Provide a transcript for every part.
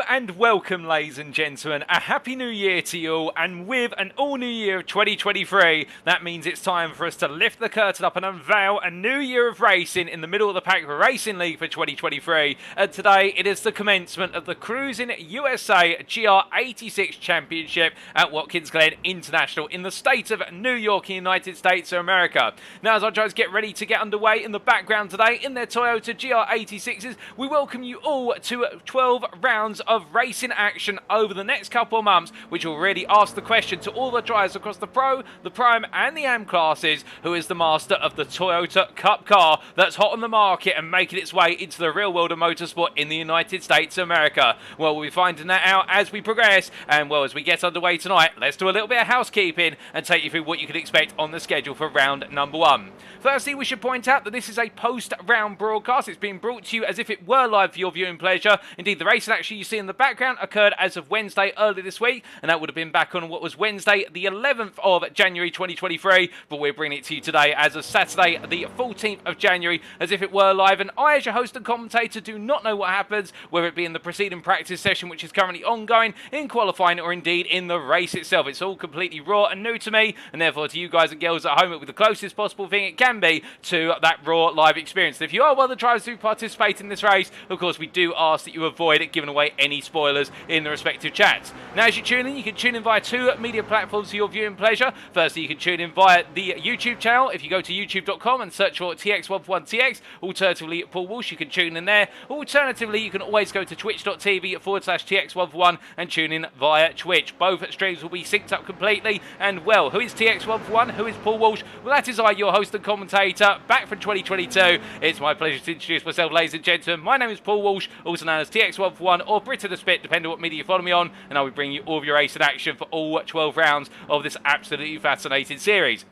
and welcome, ladies and gentlemen. A happy new year to you all, and with an all new year of 2023, that means it's time for us to lift the curtain up and unveil a new year of racing in the middle of the pack racing league for 2023. And today it is the commencement of the Cruising USA GR86 Championship at Watkins Glen International in the state of New York, United States of America. Now, as our drivers get ready to get underway in the background today in their Toyota GR86s, we welcome you all to 12 rounds of racing action over the next couple of months, which will really ask the question to all the drivers across the Pro, the Prime and the Am classes, who is the master of the Toyota Cup car that's hot on the market and making its way into the real world of motorsport in the United States of America. Well, we'll be finding that out as we progress, and well, as we get underway tonight, let's do a little bit of housekeeping and take you through what you can expect on the schedule for round number one. Firstly, we should point out that this is a post-round broadcast. It's being brought to you as if it were live for your viewing pleasure. Indeed, the racing action you see in the background occurred as of Wednesday early this week, and that would have been back on what was Wednesday, the 11th of January 2023, but we're bringing it to you today as of Saturday, the 14th of January, as if it were live. And I, as your host and commentator, do not know what happens, whether it be in the preceding practice session, which is currently ongoing, in qualifying, or indeed in the race itself. It's all completely raw and new to me, and therefore to you guys and girls at home, it will be the closest possible thing it can be to that raw live experience. And if you are one of the drivers who participate in this race, of course, we do ask that you avoid giving away any spoilers in the respective chats. Now, as you tune in, you can tune in via two media platforms for your viewing pleasure. Firstly, you can tune in via the YouTube channel. If you go to youtube.com and search for TX141TX, alternatively Paul Walsh, you can tune in there. Alternatively, you can always go to twitch.tv/TX141 and tune in via Twitch. Both streams will be synced up completely. And well, who is TX141? Who is Paul Walsh? Well, that is I, your host and commentator, back from 2022. It's my pleasure to introduce myself, ladies and gentlemen. My name is Paul Walsh, also known as TX141 or Brit of the Spit, depending on what media you follow me on, and I will bring you all of your racing action for all 12 rounds of this absolutely fascinating series.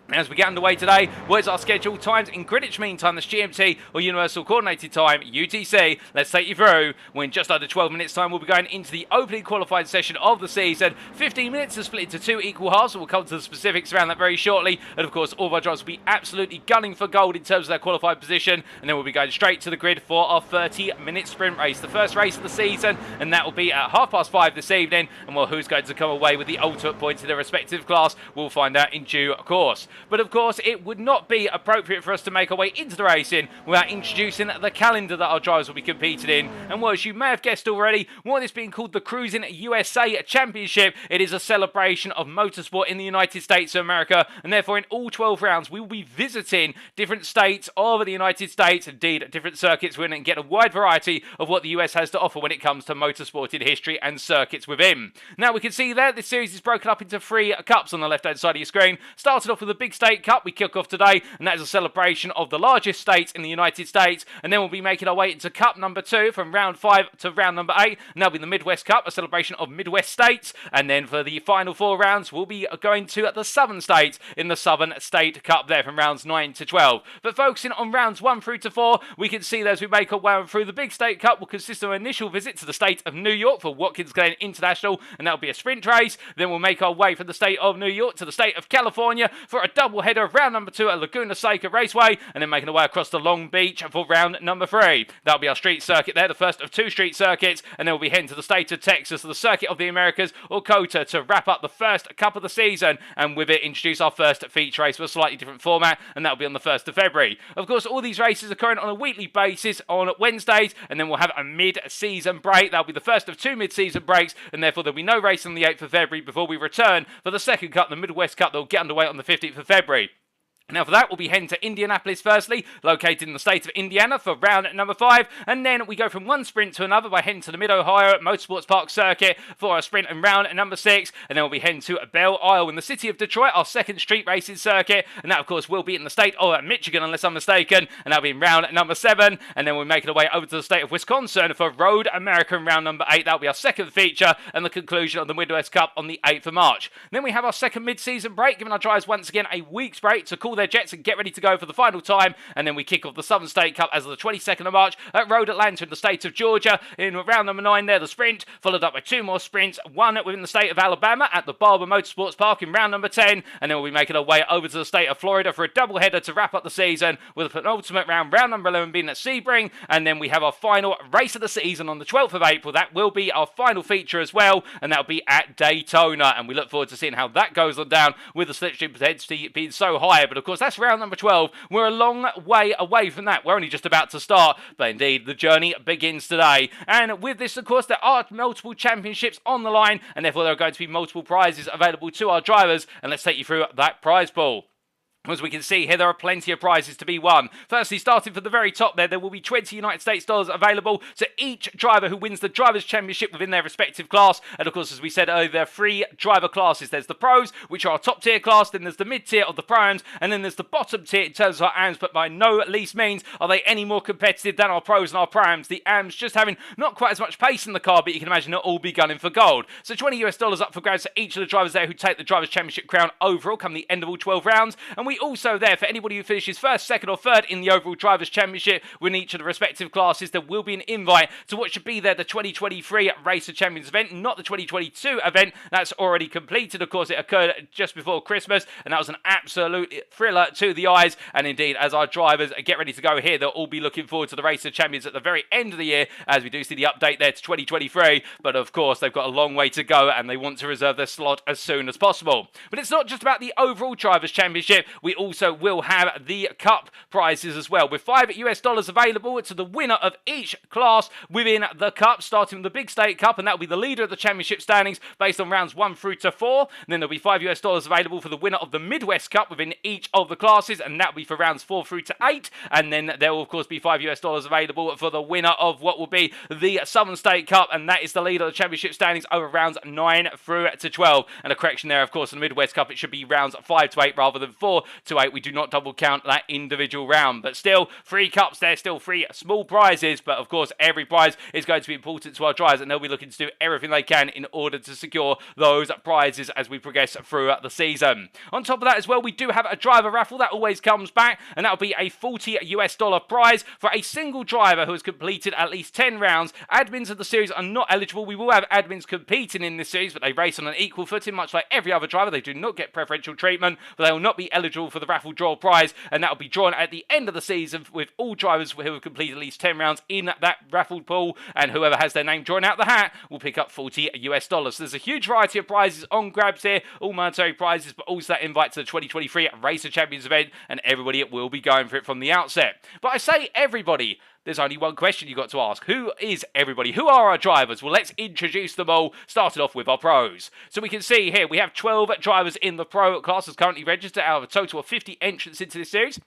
As we get underway today, where's our scheduled times in Greenwich Mean Time, that's GMT, or Universal Coordinated Time, UTC. Let's take you through. We're in just under 12 minutes time. We'll be going into the opening qualifying session of the season. 15 minutes to split into two equal halves, so we'll come to the specifics around that very shortly. And of course, all of our drivers will be absolutely gunning for gold in terms of their qualified position. And then we'll be going straight to the grid for our 30-minute sprint race, the first race of the season, and that will be at 5:30 this evening. And well, who's going to come away with the ultimate points in their respective class, we'll find out in due course. But of course, it would not be appropriate for us to make our way into the racing without introducing the calendar that our drivers will be competing in. And well, as you may have guessed already, what is being called the Cruising USA Championship, it is a celebration of motorsport in the United States of America, and therefore in all 12 rounds we will be visiting different states of the United States, indeed different circuits within, and get a wide variety of what the US has to offer when it comes to motorsport in history and circuits within. Now, we can see there this series is broken up into 3 cups on the left hand side of your screen. Started off with the Big State Cup we kick off today, and that is a celebration of the largest state in the United States. And then we'll be making our way into Cup number 2 from round 5 to round number 8, and that'll be the Midwest Cup, a celebration of Midwest states. And then for the final 4 rounds, we'll be going to the Southern states in the Southern State Cup there from rounds 9 to 12. But focusing on rounds 1 through to 4, we can see that as we make our way through, the Big State Cup will consist of an initial visit to the state of New York for Watkins Glen International, and that'll be a sprint race. Then we'll make our way from the state of New York to the state of California for a double header of round number 2 at Laguna Seca Raceway, and then making our way across to Long Beach for round number 3. That'll be our street circuit there, the first of 2 street circuits, and then we'll be heading to the state of Texas, the Circuit of the Americas, or COTA, to wrap up the first cup of the season, and with it introduce our first feature race with a slightly different format, and that'll be on the 1st of February. Of course, all these races are occurring on a weekly basis on Wednesdays, and then we'll have a mid-season break. That'll be the first of 2 mid-season breaks, and therefore there'll be no race on the 8th of February before we return for the second cup, the Midwest Cup, that will get underway on the 15th of February. Now for that, we'll be heading to Indianapolis firstly, located in the state of Indiana for round number 5, and then we go from one sprint to another by heading to the Mid-Ohio Motorsports Park Circuit for our sprint and round number 6, and then we'll be heading to Belle Isle in the city of Detroit, our second street racing circuit, and that of course will be in the state of Michigan unless I'm mistaken, and that'll be in round number 7, and then we're making our way over to the state of Wisconsin for Road American round number 8. That'll be our second feature and the conclusion of the Midwest Cup on the 8th of March. Then we have our second mid-season break, giving our drivers once again a week's break to call their jets and get ready to go for the final time. And then we kick off the Southern State Cup as of the 22nd of March at Road Atlanta in the state of Georgia. In round number 9 there, the sprint, followed up by 2 more sprints, one within the state of Alabama at the Barber Motorsports Park in round number 10. And then we'll be making our way over to the state of Florida for a doubleheader to wrap up the season with a penultimate round, round number 11 being at Sebring. And then we have our final race of the season on the 12th of April. That will be our final feature as well, and that'll be at Daytona. And we look forward to seeing how that goes on down with the slipstream potentially being so high. But of course, that's round number 12. We're a long way away from that. We're only just about to start, but indeed, the journey begins today. And with this, of course, there are multiple championships on the line, and therefore there are going to be multiple prizes available to our drivers. And let's take you through that prize pool. As we can see here, there are plenty of prizes to be won. Firstly, starting from the very top there will be 20 United States dollars available to each driver who wins the Drivers' Championship within their respective class. And of course, as we said earlier, there are 3 driver classes. There's the Pros, which are our top tier class, then there's the mid-tier of the Pro-Ams, and then there's the bottom tier in terms of our AMs, but by no least means are they any more competitive than our Pros and our Pro-Ams. The AMs just having not quite as much pace in the car, but you can imagine they'll all be gunning for gold. So $20 US up for grabs for each of the drivers there who take the Drivers' Championship crown overall come the end of all 12 rounds. And we also there, for anybody who finishes first, second or third in the overall Drivers' Championship within each of the respective classes, there will be an invite to what should be there the 2023 Race of Champions event, not the 2022 event. That's already completed. Of course, it occurred just before Christmas, and that was an absolute thriller to the eyes. And indeed, as our drivers get ready to go here, they'll all be looking forward to the Race of Champions at the very end of the year, as we do see the update there to 2023. But of course, they've got a long way to go, and they want to reserve their slot as soon as possible. But it's not just about the overall Drivers' Championship. We also will have the Cup prizes as well, with $5 US available to the winner of each class within the Cup, starting with the Big State Cup, and that will be the leader of the championship standings based on rounds 1 through to 4. And then there'll be $5 US available for the winner of the Midwest Cup within each of the classes, and that will be for rounds 4 through to 8. And then there will of course be $5 US available for the winner of what will be the Southern State Cup, and that is the leader of the championship standings over rounds 9 through to 12. And a correction there, of course, in the Midwest Cup, it should be rounds 5 to 8 rather than 4 to 8. We do not double count that individual round, but still 3 cups there, still 3 small prizes. But of course, every prize is going to be important to our drivers, and they'll be looking to do everything they can in order to secure those prizes as we progress through the season. On top of that as well, we do have a driver raffle that always comes back, and that'll be a $40 US prize for a single driver who has completed at least 10 rounds. Admins of the series are not eligible. We will have admins competing in this series, but they race on an equal footing, much like every other driver. They do not get preferential treatment, but they will not be eligible for the raffle draw prize, and that'll be drawn at the end of the season with all drivers who have completed at least 10 rounds in that raffled pool, and whoever has their name drawn out the hat will pick up $40 US. So there's a huge variety of prizes on grabs here, all monetary prizes, but also that invite to the 2023 Race of Champions event, and everybody will be going for it from the outset. But I say everybody, there's only one question you've got to ask. Who is everybody? Who are our drivers? Well, let's introduce them all, starting off with our pros. So we can see here, we have 12 drivers in the pro class as currently registered out of a total of 50 entrants into this series.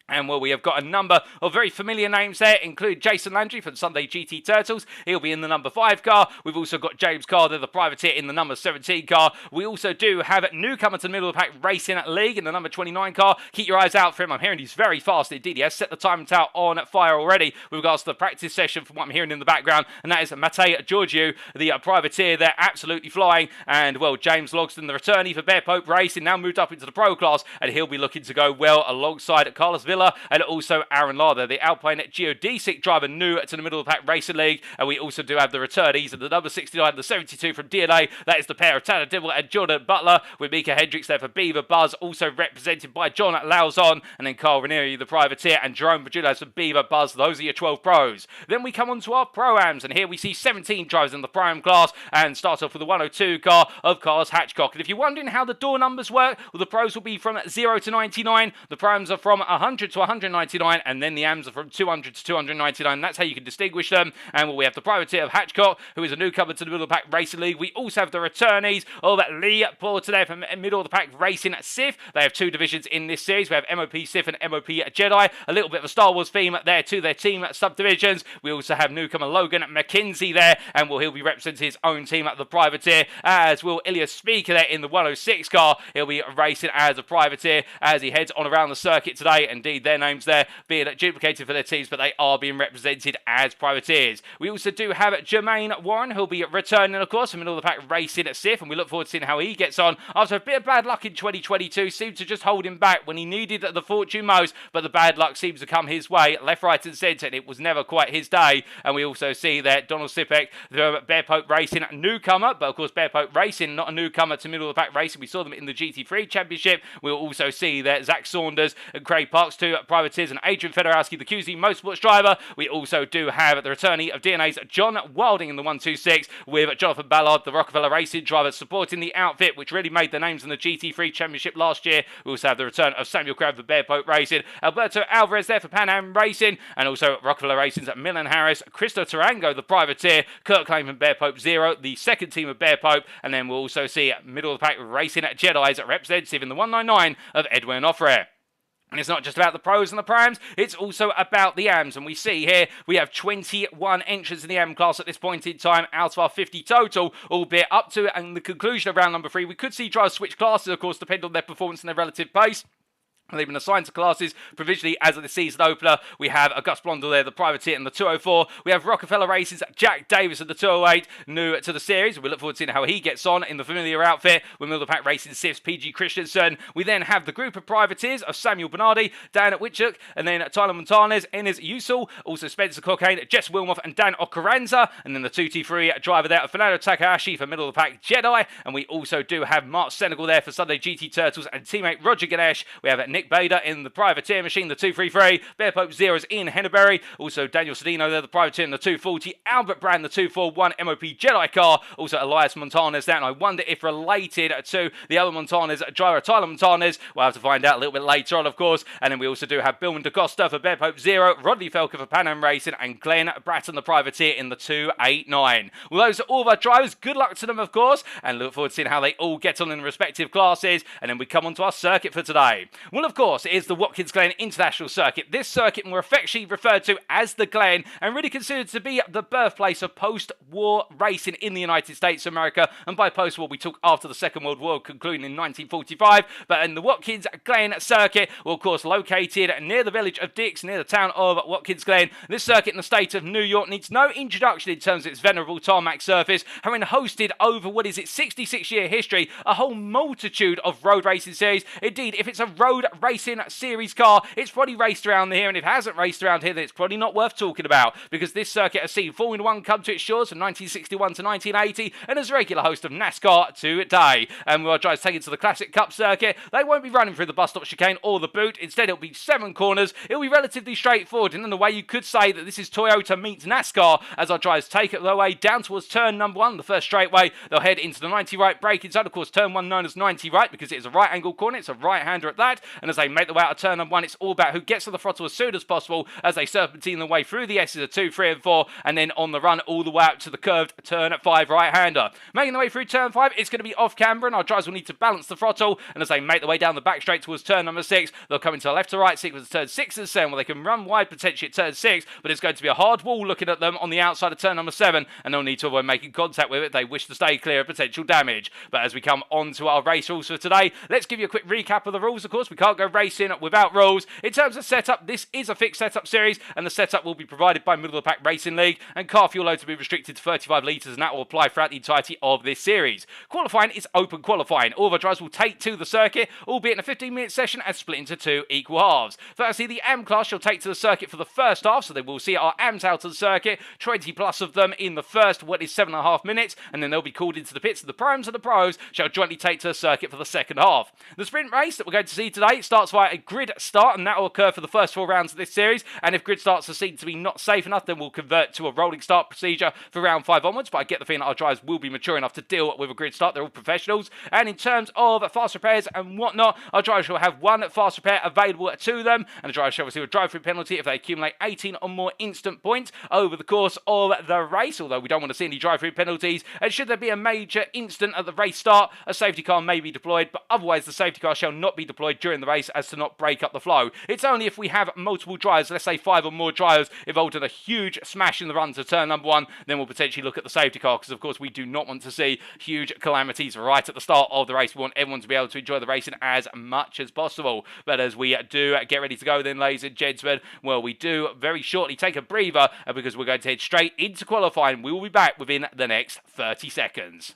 And well, we have got a number of very familiar names there, include Jason Landry from Sunday GT Turtles. He'll be in the number 5 car. We've also got James Carter, the privateer, in the number 17 car. We also do have newcomer to the middle of the pack Racing League in the number 29 car. Keep your eyes out for him. I'm hearing he's very fast indeed. He has set the time out on fire already with regards to the practice session from what I'm hearing in the background. And that is Matej Georgiou, the privateer there, absolutely flying. And well, James Logston, the returnee for Bear Pope Racing, now moved up into the pro class, and he'll be looking to go well alongside Carlos Villa and also Aaron Larder, the Alpine geodesic driver new to the middle of the pack Racing League. And we also do have the returnees of the number 69 and the 72 from DNA. That is the pair of Tanner Dibble and Jordan Butler, with Mika Hendricks there for Beaver Buzz, also represented by John Lauzon, and then Carl Ranieri, the privateer, and Jerome Bajulas for Beaver Buzz. Those are your 12 pros. Then we come on to our Pro-Ams, and here we see 17 drivers in the Pro-Am class, and start off with the 102 car of Carlos Hatchcock. And if you're wondering how the door numbers work, well, the pros will be from 0 to 99, the Pro-Ams are from 100 to 199, and then the AMs are from 200 to 299. That's how you can distinguish them. And well, we have the privateer of Hatchcock, who is a newcomer to the middle of the pack Racing League. We also have the returnees of Lee Porter there from middle of the pack Racing Sith. They have 2 divisions in this series. We have MOP Sith and MOP Jedi. A little bit of a Star Wars theme there to their team subdivisions. We also have newcomer Logan McKenzie there, and well, he'll be representing his own team at the privateer, as will Ilya Speaker there in the 106 car. He'll be racing as a privateer as he heads on around the circuit today. Indeed, see their names there being duplicated for their teams, but they are being represented as privateers. We also do have Jermaine Warren, who'll be returning, of course, from middle of the pack racing at Sif, and we look forward to seeing how he gets on. After a bit of bad luck in 2022, seemed to just hold him back when he needed the fortune most, but the bad luck seems to come his way, left, right and centre, and it was never quite his day. And we also see that Donald Sipek, the Bear Pope Racing newcomer, but of course Bear Pope Racing, not a newcomer to middle of the pack racing. We saw them in the GT3 Championship. We'll also see that Zach Saunders and Craig Parks, two privateers, and Adrian Fedorowski, the QZ Motorsports driver. We also do have the returnee of DNA's John Wilding in the 126, with Jonathan Ballard, the Rockefeller Racing driver, supporting the outfit, which really made the names in the GT3 Championship last year. We also have the return of Samuel Crabb for Bear Pope Racing, Alberto Alvarez there for Pan Am Racing, and also Rockefeller Racing's Milan Harris, Cristo Tarango, the privateer, Kurt Klein from Bear Pope Zero, the second team of Bear Pope, and then we'll also see middle of the pack racing at Jedi's representative in the 199 of Edwin Offrey. And it's not just about the pros and the primes, it's also about the AMs. And we see here, we have 21 entrants in the AM class at this point in time, out of our 50 total, albeit up to and the conclusion of round number 3. We could see drivers switch classes, of course, depending on their performance and their relative pace. They've been assigned to classes provisionally as of the season opener. We have Gus Blondell there, the privateer, in the 204. We have Rockefeller Racing's Jack Davis in the 208, new to the series. We look forward to seeing how he gets on in the familiar outfit with Middle of the Pack Racing Sif's PG Christensen. We then have the group of privateers of Samuel Bernardi, Dan Whitchuk, and then Tyler Montanez, Enes Usul, also Spencer Cockayne, Jess Wilmoth, and Dan Okaranza. And then the 2T3 driver there, Fernando Takahashi for Middle of the Pack Jedi. And we also do have Mark Senegal there for Sunday GT Turtles and teammate Roger Ganesh. We have Nick Bader in the privateer machine, the 233. Bear Pope Zero's Ian Henneberry. Also Daniel Sedino there, the privateer in the 240. Albert Brand, the 241 MOP Jedi car. Also Elias Montanez there. And I wonder if related to the other Montanez driver, Tyler Montanez. We'll have to find out a little bit later on, of course. And then we also do have Billman DaCosta for Bear Pope Zero, Rodney Felker for Pan Am Racing, and Glen Bratton, the privateer, in the 289. Well, those are all of our drivers. Good luck to them, of course. And look forward to seeing how they all get on in the respective classes. And then we come on to our circuit for today. Well, of course, it is the Watkins Glen International Circuit. This circuit more affectionately referred to as the Glen, and really considered to be the birthplace of post-war racing in the United States of America. And by post-war, we talk after the Second World War, concluding in 1945. But in the Watkins Glen Circuit, well, of course, located near the village of Dix, near the town of Watkins Glen. This circuit in the state of New York needs no introduction in terms of its venerable tarmac surface, having hosted over what is its 66-year history a whole multitude of road racing series. Indeed, if it's a road racing series car, it's probably raced around here, and if it hasn't raced around here, then it's probably not worth talking about, because this circuit has seen Formula 1 come to its shores from 1961 to 1980, and as a regular host of NASCAR to today. And we'll try to take it to the Classic Cup circuit. They won't be running through the bus stop chicane or the boot. Instead, it'll be 7 corners. It'll be relatively straightforward, and in a way, you could say that this is Toyota meets NASCAR, as our drivers take it their way down towards turn number 1, the first straightaway. They'll head into the 90 right break inside, of course, turn 1 known as 90 right, because it is a right angle corner. It's a right-hander at that, and as they make their way out of turn number 1, it's all about who gets to the throttle as soon as possible as they serpentine their way through the S's of 2, 3 and 4, and then on the run all the way out to the curved turn 5 right-hander. Making their way through turn 5, it's going to be off camber, and our drivers will need to balance the throttle, and as they make their way down the back straight towards turn number 6, they'll come into a left to right sequence of turn 6 and 7, where they can run wide potentially at turn 6, but it's going to be a hard wall looking at them on the outside of turn number 7, and they'll need to avoid making contact with it if they wish to stay clear of potential damage. But as we come on to our race rules for today, let's give you a quick recap of the rules. Of course, we can't go racing without rules. In terms of setup, this is a fixed setup series, and the setup will be provided by Middle of the Pack Racing League, and car fuel load to be restricted to 35 litres, and that will apply throughout the entirety of this series. Qualifying is open qualifying. All of our drivers will take to the circuit, albeit in a 15-minute session and split into 2 equal halves. Firstly, the AM class shall take to the circuit for the first half, so they will see our AMs out of the circuit, 20 plus of them in the first, what is 7.5 minutes, and then they'll be called into the pits. The primes and the pros shall jointly take to the circuit for the second half. The sprint race that we're going to see today starts via a grid start, and that will occur for the first 4 rounds of this series, and if grid starts are seen to be not safe enough, then we'll convert to a rolling start procedure for round 5 onwards, but I get the feeling that our drivers will be mature enough to deal with a grid start. They're all professionals, and in terms of fast repairs and whatnot, our drivers will have 1 fast repair available to them, and the drivers shall receive a drive-through penalty if they accumulate 18 or more instant points over the course of the race, although we don't want to see any drive-through penalties, and should there be a major incident at the race start, a safety car may be deployed, but otherwise the safety car shall not be deployed during the race as to not break up the flow. It's only if we have multiple drivers, let's say 5 or more drivers, involved in a huge smash in the run to turn number 1, then we'll potentially look at the safety car, because of course we do not want to see huge calamities right at the start of the race. We want everyone to be able to enjoy the racing as much as possible. But as we do get ready to go then, ladies and gentlemen, well, we do very shortly take a breather because we're going to head straight into qualifying. We will be back within the next 30 seconds.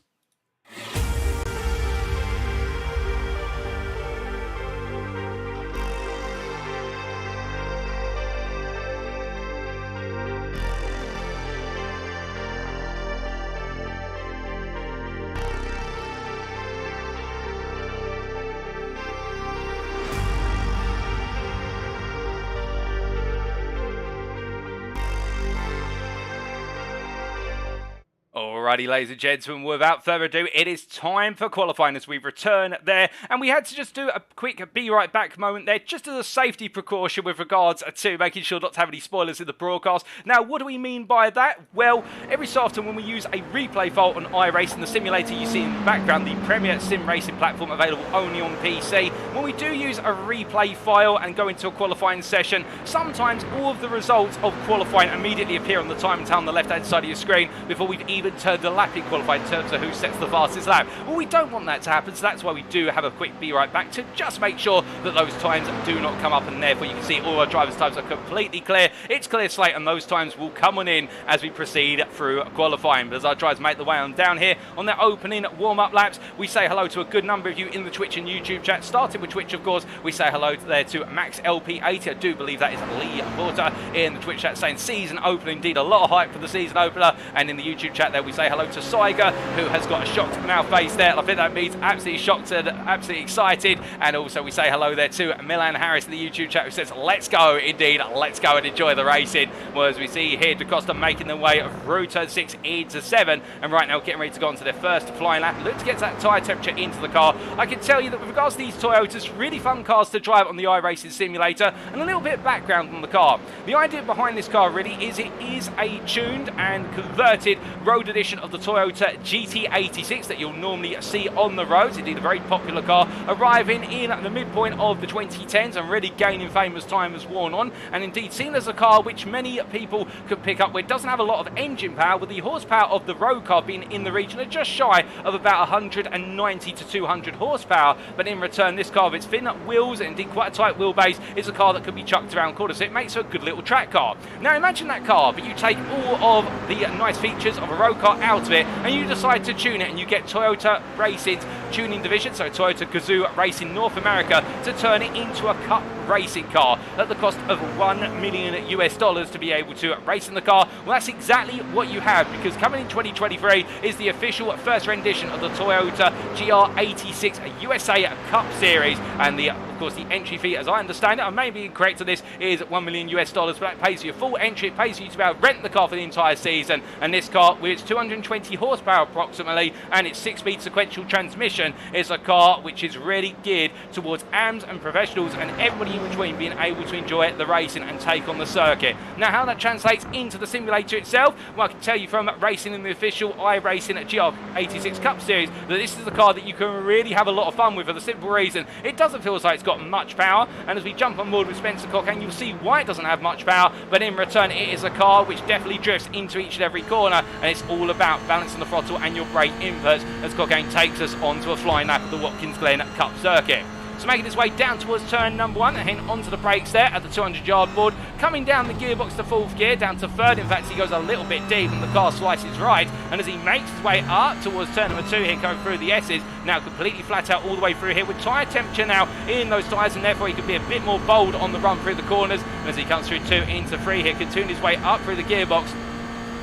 Alrighty, ladies and gentlemen, without further ado, it is time for qualifying as we return there. And we had to just do a quick be right back moment there, just as a safety precaution with regards to making sure not to have any spoilers in the broadcast. Now, what do we mean by that? Well, every so often when we use a replay file on iRacing, the simulator you see in the background, the premier sim racing platform available only on PC, when we do use a replay file and go into a qualifying session, sometimes all of the results of qualifying immediately appear on the time and on the left-hand side of your screen before we've even turned the lap in qualifying in terms of who sets the fastest lap. Well, we don't want that to happen, so that's why we do have a quick be right back to just make sure that those times do not come up, and therefore you can see all our drivers' times are completely clear. It's clear slate, and those times will come on in as we proceed through qualifying. But as our drivers make the way on down here on their opening warm-up laps, we say hello to a good number of you in the Twitch and YouTube chat. Starting with Twitch, of course, we say hello there to Max LP80. I do believe that is Lee Porter in the Twitch chat saying season opener, indeed a lot of hype for the season opener. And in the YouTube chat there we say hello to Saiga, who has got a shocked now face there. I think that means absolutely shocked and absolutely excited. And also we say hello there to Milan Harris in the YouTube chat, who says let's go, indeed, let's go and enjoy the racing. Well, as we see here, DaCosta making their way through turn 6 into 7, and right now getting ready to go on to their first flying lap. Look to get that tyre temperature into the car. I can tell you that with regards to these Toyotas, really fun cars to drive on the iRacing simulator. And a little bit of background on the car. The idea behind this car really is it is a tuned and converted road edition of the Toyota GT86 that you'll normally see on the roads. Indeed, a very popular car, arriving in the midpoint of the 2010s and really gaining fame as time has worn on. And indeed, seen as a car which many people could pick up, where it doesn't have a lot of engine power, with the horsepower of the road car being in the region of just shy of about 190 to 200 horsepower. But in return, this car with its thin wheels and indeed quite a tight wheelbase is a car that could be chucked around corners. So it makes a good little track car. Now imagine that car, but you take all of the nice features of a road car out of it and you decide to tune it, and you get Toyota Racing's tuning division, so Toyota Gazoo Racing North America, to turn it into a cup racing car at the cost of $1 million US to be able to race in the car. Well, that's exactly what you have, because coming in 2023 is the official first rendition of the Toyota GR86 USA Cup Series, and of course the entry fee, as I understand it, I may be incorrect on this, is $1 million US, but that pays for your full entry. It pays for you to be able to rent the car for the entire season. And this car, with its 220 horsepower approximately and its 6-speed sequential transmission, is a car which is really geared towards AMs and professionals and everybody in between being able to enjoy the racing and take on the circuit. Now, how that translates into the simulator itself, well, I can tell you from racing in the official iRacing GR86 Cup Series that this is the car that you can really have a lot of fun with, for the simple reason it doesn't feel like it's got much power. And as we jump on board with Spencer Cockang, you'll see why it doesn't have much power, but in return it is a car which definitely drifts into each and every corner, and it's all about balancing the throttle and your brake inputs as Cockang takes us onto a flying lap of the Watkins Glen Cup circuit. So making his way down towards turn number 1 and heading onto the brakes there at the 200-yard board, coming down the gearbox to 4th gear, down to 3rd. In fact, he goes a little bit deep and the car slices right. And as he makes his way up towards turn number 2 here, going through the S's, now completely flat out all the way through here with tyre temperature now in those tyres, and therefore he can be a bit more bold on the run through the corners. And as he comes through 2 into 3 here, continuing his way up through the gearbox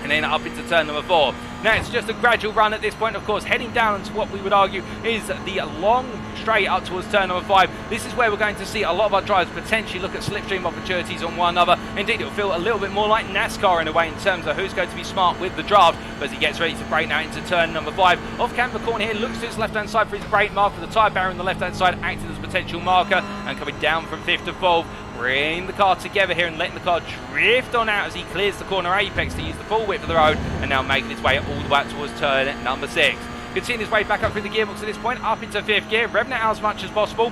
and then up into turn number 4. Now it's just a gradual run at this point, of course, heading down to what we would argue is the long straight up towards turn number 5. This is where we're going to see a lot of our drivers potentially look at slipstream opportunities on one another. Indeed, it'll feel a little bit more like NASCAR in a way in terms of who's going to be smart with the draft. But as he gets ready to brake now into turn number 5, off camber corner here, looks to his left-hand side for his brake mark, with the tyre barrier on the left-hand side acting as a potential marker, and coming down from 5th to 4th. Bringing the car together here and letting the car drift on out as he clears the corner apex to use the full width of the road, and now making his way all the way up towards turn number 6. Continuing his way back up through the gearbox at this point, up into 5th gear, revving it out as much as possible.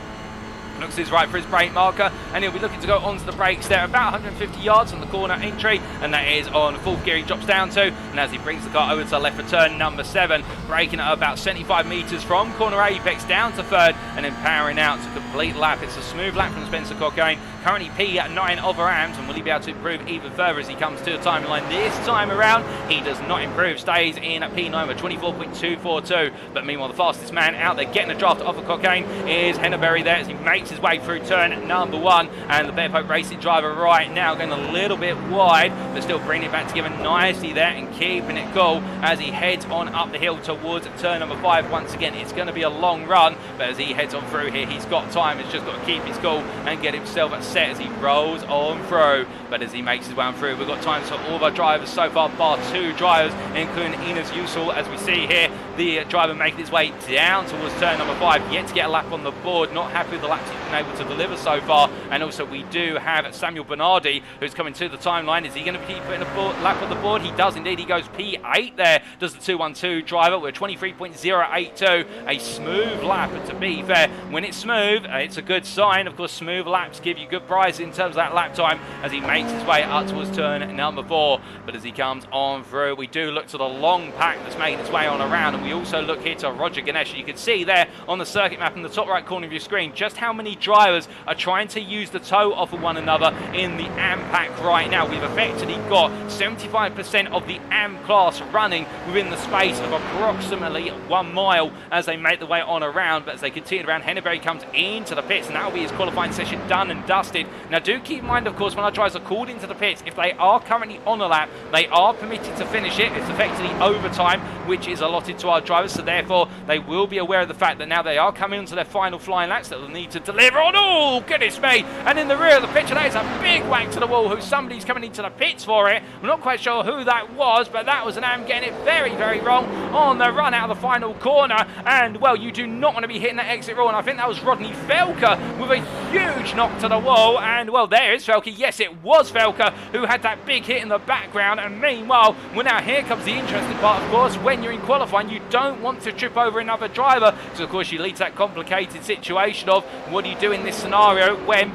Looks his right for his brake marker, and he'll be looking to go onto the brakes there, about 150 yards from the corner entry, and that is on fourth gear he drops down to. And as he brings the car over to the left for turn number 7, braking at about 75 metres from corner apex down to third, and then powering out to complete lap. It's a smooth lap from Spencer Cochrane, currently P at 9 overamps, and will he be able to improve even further as he comes to the timeline this time around? He does not improve, stays in at P9 with 24.242, but meanwhile the fastest man out there getting a draft off of Cochrane is Henneberry there as he makes his way through turn number 1, and the Bear Pope Racing driver right now going a little bit wide, but still bringing it back together nicely there and keeping it cool as he heads on up the hill towards turn number 5. Once again, it's going to be a long run, but as he heads on through here, he's got time. He's just got to keep his cool and get himself set as he rolls on through. But as he makes his way on through, we've got time for all of our drivers so far, bar 2 drivers, including Ines Usul, as we see here, the driver making his way down towards turn number 5, yet to get a lap on the board. Not happy with the laps he's been able to deliver so far. And also we do have Samuel Bernardi, who's coming to the timeline. Is he going to keep putting a lap on the board? He does indeed. He goes P8 there, does the 212 driver with 23.082, a smooth lap. And to be fair, when it's smooth, it's a good sign. Of course, smooth laps give you good prize in terms of that lap time as he makes his way up towards turn number 4. But as he comes on through, we do look to the long pack that's made its way on around, and we also look here to Roger Ganesh. You can see there on the circuit map in the top right corner of your screen just how many drivers are trying to use the tow off of one another in the AM pack right now. We've effectively got 75% of the AM class running within the space of approximately 1 mile as they make their way on around. But as they continue around, Henneberry comes into the pits, and that will be his qualifying session done and dusted. Now do keep in mind, of course, when our drivers are called into the pits, if they are currently on a lap, they are permitted to finish it. It's effectively overtime, which is allotted to our drivers, so therefore they will be aware of the fact that now they are coming onto their final flying laps that they'll need to deliver on. Oh, goodness me! And in the rear of the picture, that is a big whack to the wall. Somebody's coming into the pits for it. I'm not quite sure who that was, but that was an AM getting it very, very wrong on the run out of the final corner. And, well, you do not want to be hitting that exit roll, and I think that was Rodney Felker with a huge knock to the wall. And, well, there is Felker. Yes, it was Felker who had that big hit in the background. And meanwhile, well, now here comes the interesting part, of course. When you're in qualifying, you don't want to trip over another driver, because, of course, you lead to that complicated situation of what do you do in this scenario when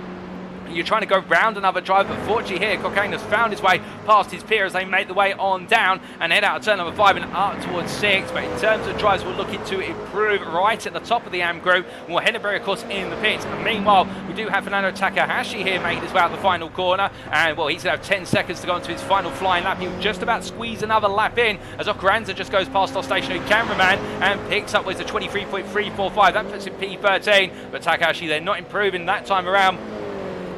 you're trying to go round another driver. But fortunately here, Cochrane has found his way past his peer as they make the way on down and head out of turn number 5 and up towards 6. But in terms of drivers, we're looking to improve right at the top of the AM group. Well, Henneberry, of course, in the pits. And meanwhile, we do have Fernando Takahashi here making his way out the final corner. And, well, he's going to have 10 seconds to go into his final flying lap. He'll just about squeeze another lap in as Ocaranza just goes past our stationary cameraman and picks up with a 23.345. That puts him P13. But Takahashi, they're not improving that time around,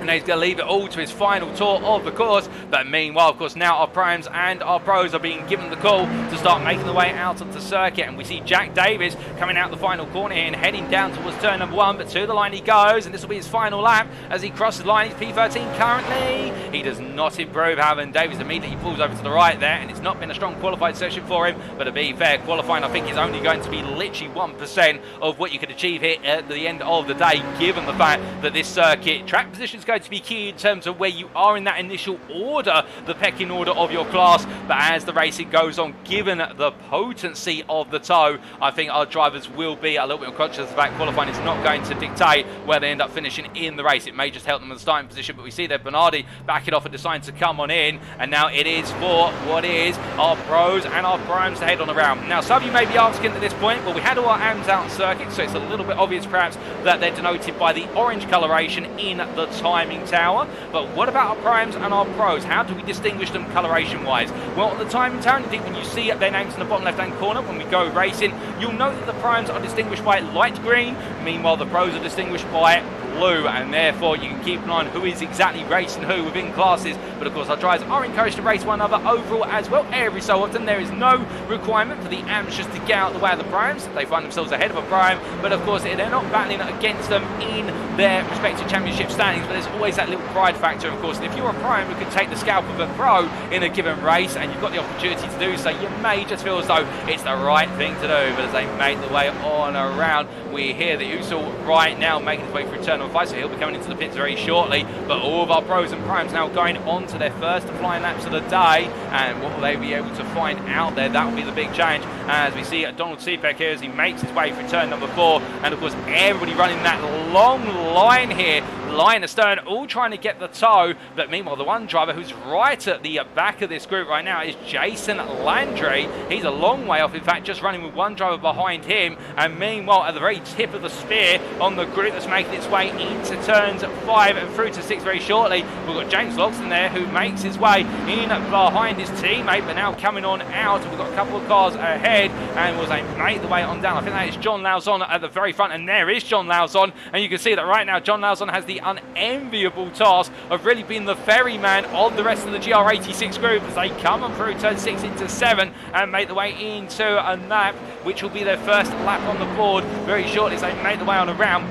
and he's going to leave it all to his final tour of the course. But meanwhile, of course, now our primes and our pros are being given the call to start making the way out of the circuit. And we see Jack Davis coming out the final corner here and heading down towards turn number 1. But to the line he goes, and this will be his final lap as he crosses the line. He's P13 currently. He does not improve, however, and Davis immediately pulls over to the right there. And it's not been a strong qualified session for him. But to be fair, qualifying, I think, is only going to be literally 1% of what you could achieve here at the end of the day, given the fact that this circuit track position is going to be key in terms of where you are in that initial order, the pecking order of your class. But as the racing goes on, given the potency of the tow, I think our drivers will be a little bit unconscious of the fact qualifying is not going to dictate where they end up finishing in the race. It may just help them in the starting position, but we see there Bernardi backing off and deciding to come on in, and now it is for what is our pros and our primes to head on around. Now, some of you may be asking at this point, well, we had all our AMs out on circuit, so it's a little bit obvious perhaps that they're denoted by the orange coloration in the timing tower. But what about our primes and our pros? How do we distinguish them coloration wise? Well, on the timing tower, indeed, when you see their names in the bottom left hand corner when we go racing, you'll note that the primes are distinguished by light green, meanwhile the pros are distinguished by blue, and therefore you can keep an eye on who is exactly racing who within classes. But of course our drivers are encouraged to race one another overall as well. Every so often there is no requirement for the amateurs to get out the way of the primes. They find themselves ahead of a prime, but of course they're not battling against them in their respective championship standings. But there's always that little pride factor, of course, and if you're a prime who can take the scalp of a pro in a given race and you've got the opportunity to do so, you may just feel as though it's the right thing to do. But as they make the way on around, we hear the Usul right now making his way through turn number 5, so he'll be coming into the pits very shortly. But all of our pros and primes now going on to their first flying laps of the day, and what will they be able to find out there? That will be the big change, as we see Donald Seepeck here as he makes his way through turn number 4, and of course everybody running that long line here, line astern, all trying to get the toe. But meanwhile, the one driver who's right at the back of this group right now is Jason Landry. He's a long way off, in fact, just running with one driver behind him. And meanwhile, at the very tip of the spear on the group that's making its way into turns 5 and through to 6 very shortly, we've got James Logston there who makes his way in behind his teammate, but now coming on out. We've got a couple of cars ahead, and was they make the way on down. I think that is John Lauzon at the very front, and there is John Lauzon, and you can see that right now John Lauzon has the unenviable task of really being the ferryman of the rest of the GR86 group as they come on through turn 6 into 7 and make the way into a lap, which will be their first lap on the board very shortly as they make the way on around.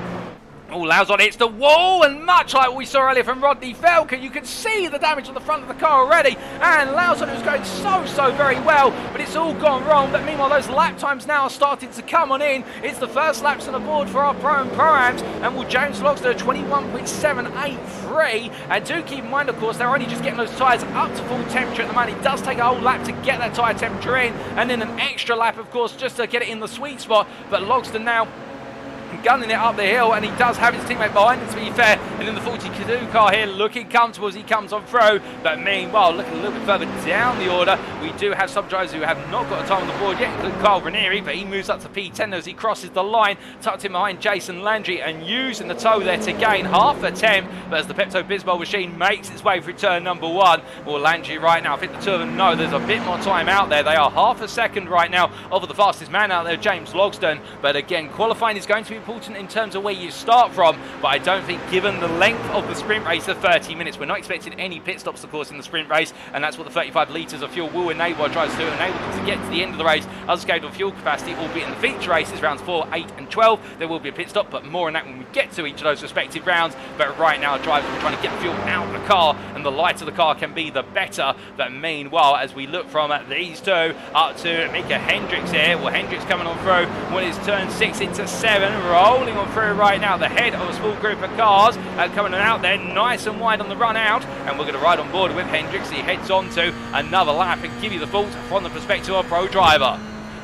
Oh, Lauzon hits the wall, and much like we saw earlier from Rodney Felker, you can see the damage on the front of the car already, and Lauzon was going so very well, but it's all gone wrong. But meanwhile, those lap times now are starting to come on in. It's the first laps on the board for our Pro and Pro-Ams, and will James Logston 21.783, and do keep in mind, of course, they're only just getting those tyres up to full temperature at the moment. It does take a whole lap to get that tyre temperature in, and then an extra lap, of course, just to get it in the sweet spot. But Logston now gunning it up the hill, and he does have his teammate behind him, to be fair. And then the 40 Canoe car here looking comfortable as he comes on through. But meanwhile, looking a little bit further down the order, we do have some drivers who have not got a time on the board yet, including Carl Ranieri, but he moves up to P10 as he crosses the line, tucked in behind Jason Landry, and using the toe there to gain half a temp. But as the Pepto-Bismol machine makes its way through turn number 1, well, Landry right now, I think the two of them know there's a bit more time out there. They are half a second right now over the fastest man out there, James Logston. But again, qualifying is going to be important in terms of where you start from, but I don't think, given the length of the sprint race of 30 minutes, we're not expecting any pit stops, of course, in the sprint race, and that's what the 35 litres of fuel will enable our drivers to enable them to get to the end of the race unscathed fuel capacity, albeit in the feature races, rounds 4, 8 and 12, there will be a pit stop, but more on that when we get to each of those respective rounds. But right now, drivers are trying to get the fuel out of the car, and the lighter the car can be, the better. But meanwhile, as we look from these two up to Mika Hendricks here, well, Hendricks coming on through when it's turn 6 into 7, rolling on through right now, the head of a small group of cars coming out there nice and wide on the run out, and we're going to ride on board with Hendricks. He heads on to another lap and give you the thoughts from the perspective of a pro driver.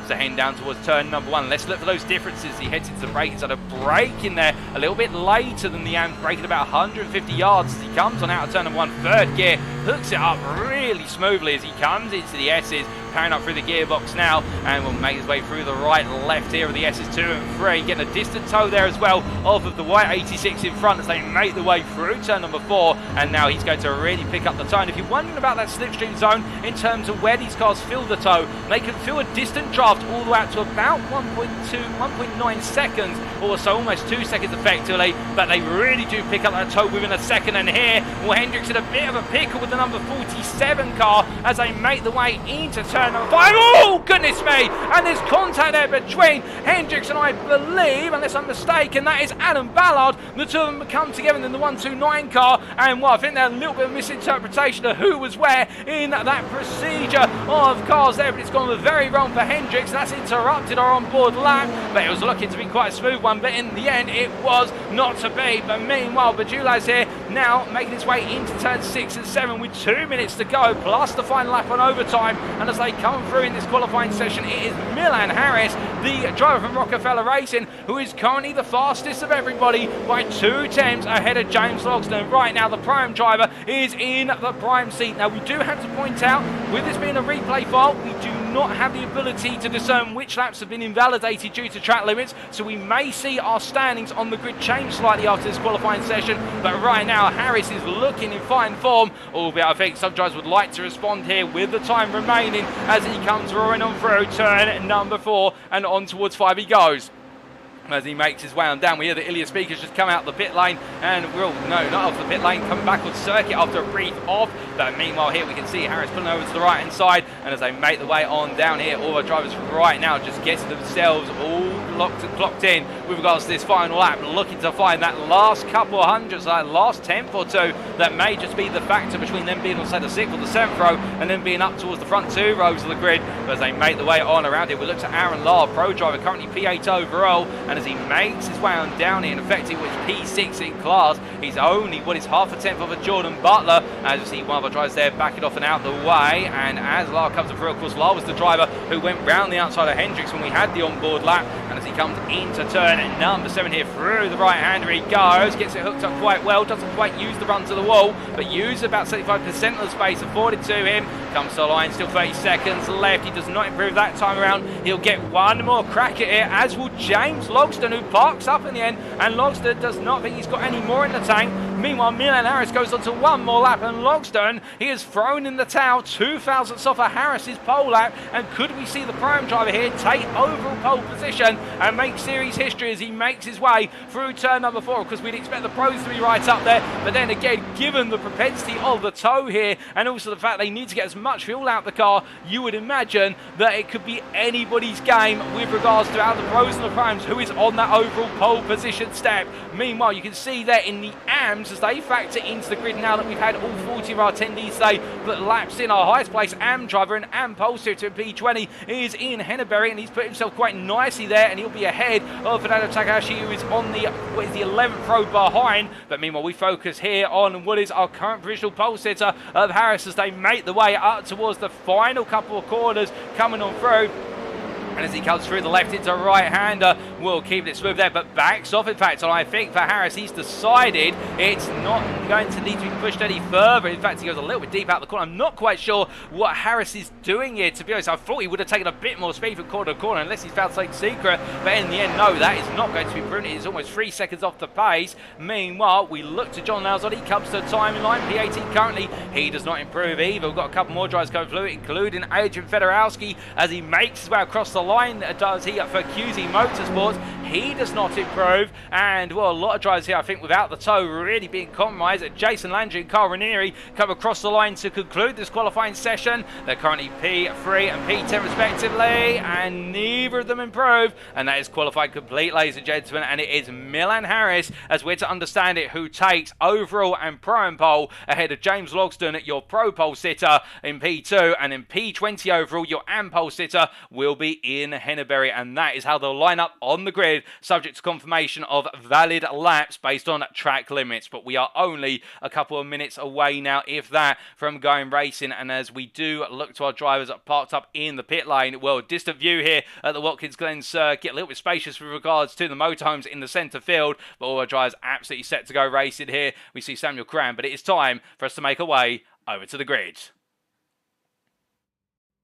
So heading down towards turn number 1. Let's look for those differences. He heads into the brake. He's had a break in there a little bit later than the AMs, braking about 150 yards as he comes on out of turn number 1, third gear, hooks it up really smoothly as he comes into the S's, powering up through the gearbox now, and will make his way through the right and left here of the S's 2 and 3, getting a distant toe there as well off of the white 86 in front as they make the way through turn number 4, and now he's going to really pick up the toe. And if you're wondering about that slipstream zone in terms of where these cars feel the toe, they can feel a distant draft all the way out to about 1.9 seconds or so, almost 2 seconds effectively, but they really do pick up that toe within a second. And here, well, Hendricks in a bit of a pickle with the number 47 car as they make the way into turn number 5. Oh, goodness me! And there's contact there between Hendricks and, I believe, unless I'm mistaken, that is Adam Ballard. The two of them come together in the 129 car, and well, I think there's a little bit of misinterpretation of who was where in that procedure of cars there, but it's gone very wrong for Hendricks. That's interrupted our onboard lap, but it was looking to be quite a smooth one, but in the end it was not to be. But meanwhile, Bajulai's here now making his way into turn 6 and 7 with 2 minutes to go, plus the final lap on overtime. And as they come through in this qualifying session, it is Milan Harris, the driver from Rockefeller Racing, who is currently the fastest of everybody by 2 tenths ahead of James Logston. Right now, the prime driver is in the prime seat. Now, we do have to point out, with this being a replay file, we do not have the ability to discern which laps have been invalidated due to track limits, so we may see our standings on the grid change slightly after this qualifying session. But right now, Harris is looking in fine form, albeit I think some drivers would like to respond here with the time remaining as he comes roaring on through turn number 4 and on towards 5 he goes. As he makes his way on down, we hear the Ilya speakers just come out the pit lane, and no, not off the pit lane, coming back on circuit after a brief off. But meanwhile here we can see Harris pulling over to the right hand side, and as they make the way on down here, all our drivers right now just getting themselves all locked and clocked in with regards to this final lap, looking to find that last couple of hundreds, that last tenth or two, that may just be the factor between them being on say the 6th or the 7th row and then being up towards the front 2 rows of the grid. But as they make the way on around here, we look to Aaron Lahr, pro driver, currently P8 overall, and and as he makes his way on down here, in effect, which P6 in class, he's only what is half a tenth of a Jordan Butler. As you see, one of our drivers there backing off and out the way, and as Lar comes through, of course, Lar was the driver who went round the outside of Hendricks when we had the onboard lap, and as he comes into turn number 7 here through the right-hander, he goes, gets it hooked up quite well, doesn't quite use the run to the wall, but used about 75% of the space afforded to him. Comes to the line, still 30 seconds left. He does not improve that time around. He'll get one more crack at it, as will James Logston, who parks up in the end, and Logston does not think he's got any more in the tank. Meanwhile, Milan Harris goes on to one more lap, and Logston, he has thrown in the towel, 2 thousandths off of Harris's pole lap, and could we see the Prime driver here take overall pole position and make series history as he makes his way through turn number 4, because we'd expect the pros to be right up there, but then again, given the propensity of the tow here, and also the fact they need to get as much fuel out the car, you would imagine that it could be anybody's game with regards to out the pros and the primes who is on that overall pole position step. Meanwhile, you can see there in the AMs as they factor into the grid now that we've had all 40 of our attendees say that laps in. Our highest placed AM driver and AM pole sitter in P20 is Ian Henneberry, and he's put himself quite nicely there, and he'll be ahead of Fernando Takahashi, who is on the 11th row behind. But meanwhile, we focus here on what is our current provisional pole sitter of Harris as they make the way up towards the final couple of corners coming on through. And as he comes through the left into right-hander, will keep it smooth there, but backs off, in fact. And I think for Harris, he's decided it's not going to need to be pushed any further. In fact, he goes a little bit deep out the corner. I'm not quite sure what Harris is doing here, to be honest. I thought he would have taken a bit more speed from corner to corner, unless he's found something secret. But in the end, no, that is not going to be proven. It is almost 3 seconds off the pace. Meanwhile, we look to John Lauzon. He comes to the timing line. P18 currently, he does not improve either. We've got a couple more drivers going through, including Adrian Fedorowski, as he makes his way across the line. Does he for QZ Motorsports? He does not improve, and well, a lot of drivers here I think without the tow really being compromised. Jason Landry and Carl Ranieri come across the line to conclude this qualifying session. They're currently P3 and P10 respectively, and neither of them improve, and that is qualified complete, ladies and gentlemen. And it is Milan Harris, as we're to understand it, who takes overall and prime pole ahead of James Logston, your pro pole sitter in P2, and in P20 overall your AM pole sitter will be Ian Henneberry, and that is how they'll line up on the grid, subject to confirmation of valid laps based on track limits. But we are only a couple of minutes away now, if that, from going racing, and as we do look to our drivers parked up in the pit lane, well, distant view here at the Watkins Glen circuit, a little bit spacious with regards to the motorhomes in the centre field, but all our drivers absolutely set to go racing here. We see Samuel Cram, but it is time for us to make our way over to the grid.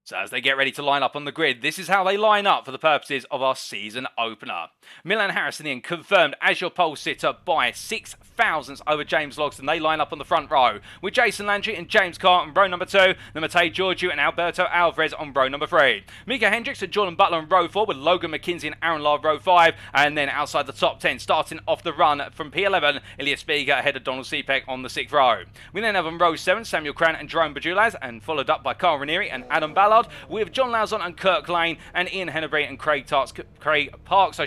So as they get ready to line up on the grid, this is how they line up for the purposes of our season opener. Milan Harrison in confirmed as your pole sitter by 6 thousandths over James Logston. They line up on the front row with Jason Landry and James Carr on row number 2, then Matej Georgiou and Alberto Alvarez on row number 3. Mika Hendricks and Jordan Butler on row 4 with Logan McKinsey and Aaron Lahr row 5, and then outside the top 10, starting off the run from P11, Elias Spiga ahead of Donald Cepek on the 6th row. We then have on row 7 Samuel Cran and Jerome Bajulaz, and followed up by Carl Ranieri and Adam Ballard, with John Lauzon and Kirk Lane and Ian Henneberry and Craig Parks,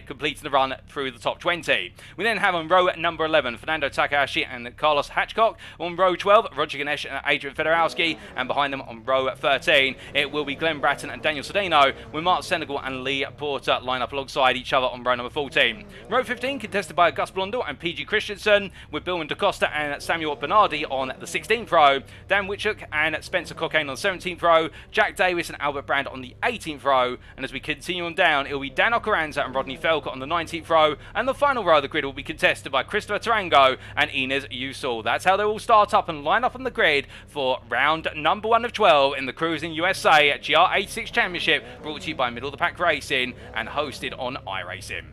completing the run through the top 20. We then have on row number 11 Fernando Takahashi and Carlos Hatchcock. On row 12 Roger Ganesh and Adrian Fedorowski, and behind them on row 13 it will be Glenn Bratton and Daniel Sedano, with Mark Senegal and Lee Porter line up alongside each other on row number 14. Row 15 contested by Gus Blondell and PG Christensen, with Bill and DaCosta and Samuel Bernardi on the 16th row, Dan Witchuk and Spencer Cockane on the 17th row, Jack Davis and Albert Brand on the 18th row, and as we continue on down, it will be Dan Ocaranza and Rodney Felker on the 19th row, and the final row of the grid will be contested by Christopher Tarango and Inez Usul. That's how they will start up and line up on the grid for round number 1 of 12 in the Cruising USA GR86 Championship, brought to you by Middle of the Pack Racing and hosted on iRacing.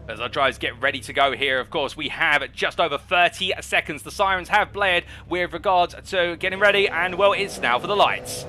As our drivers get ready to go here, of course, we have just over 30 seconds. The sirens have blared with regards to getting ready, and well, it's now for the lights.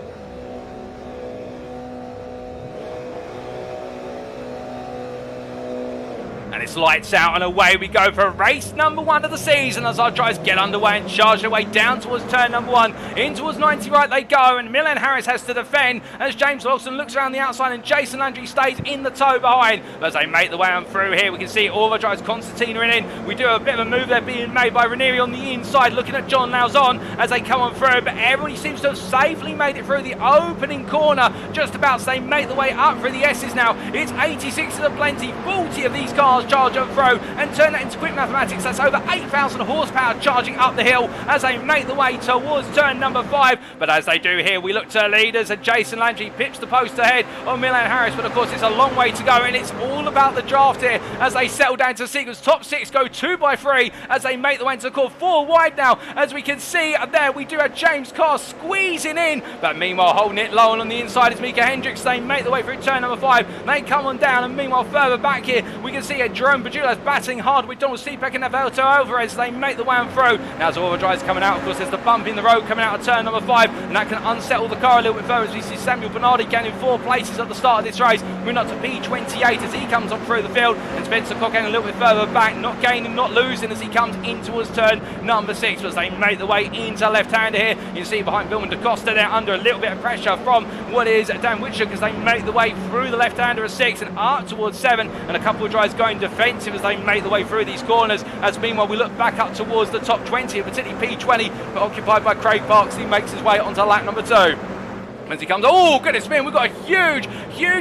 And it's lights out and away we go for race number 1 of the season as our drivers get underway and charge their way down towards turn number 1. In towards 90 right they go, and Milan Harris has to defend as James Wilson looks around the outside and Jason Landry stays in the tow behind. But as they make the way on through here, we can see all the drivers, Constantine in. We do a bit of a move there being made by Ranieri on the inside, looking at John Lauzon as they come on through. But everybody seems to have safely made it through the opening corner, just about, so they make the way up through the S's now. It's 86 of the plenty, 40 of these cars charge up through, and turn that into quick mathematics. That's over 8,000 horsepower charging up the hill as they make the way towards turn number 5. But as they do here, we look to leaders, and Jason Landry pips the post ahead on Milan Harris. But of course, it's a long way to go, and it's all about the draft here as they settle down to sequence. Top 6 go 2 by 3 as they make the way into the call. 4 wide now, as we can see there. We do have James Carr squeezing in, but meanwhile holding it low on the inside is Mika Hendricks. They make the way through turn number 5. They come on down, and meanwhile further back here we can see a Jerome Bajulas battling hard with Donald Stepek and Alberto Alvarez. They make the way on through. Now as all the drivers coming out, of course there's the bump in the road coming out of turn number 5, and that can unsettle the car a little bit further as we see Samuel Bernardi gaining 4 places at the start of this race. We're not to P28 as he comes up through the field, and Spencer Cockane a little bit further back, not gaining, not losing as he comes in towards turn number 6 as they make the way into left-hander here. You can see behind Vilman da Costa there under a little bit of pressure from what is Dan Whitchuk as they make the way through the left-hander of 6 and up towards 7, and a couple of drivers going defensive as they make the way through these corners, as meanwhile we look back up towards the top 20, particularly P20, but occupied by Craig Parks. He makes his way onto lap number 2. As he comes, oh goodness me, we've got a huge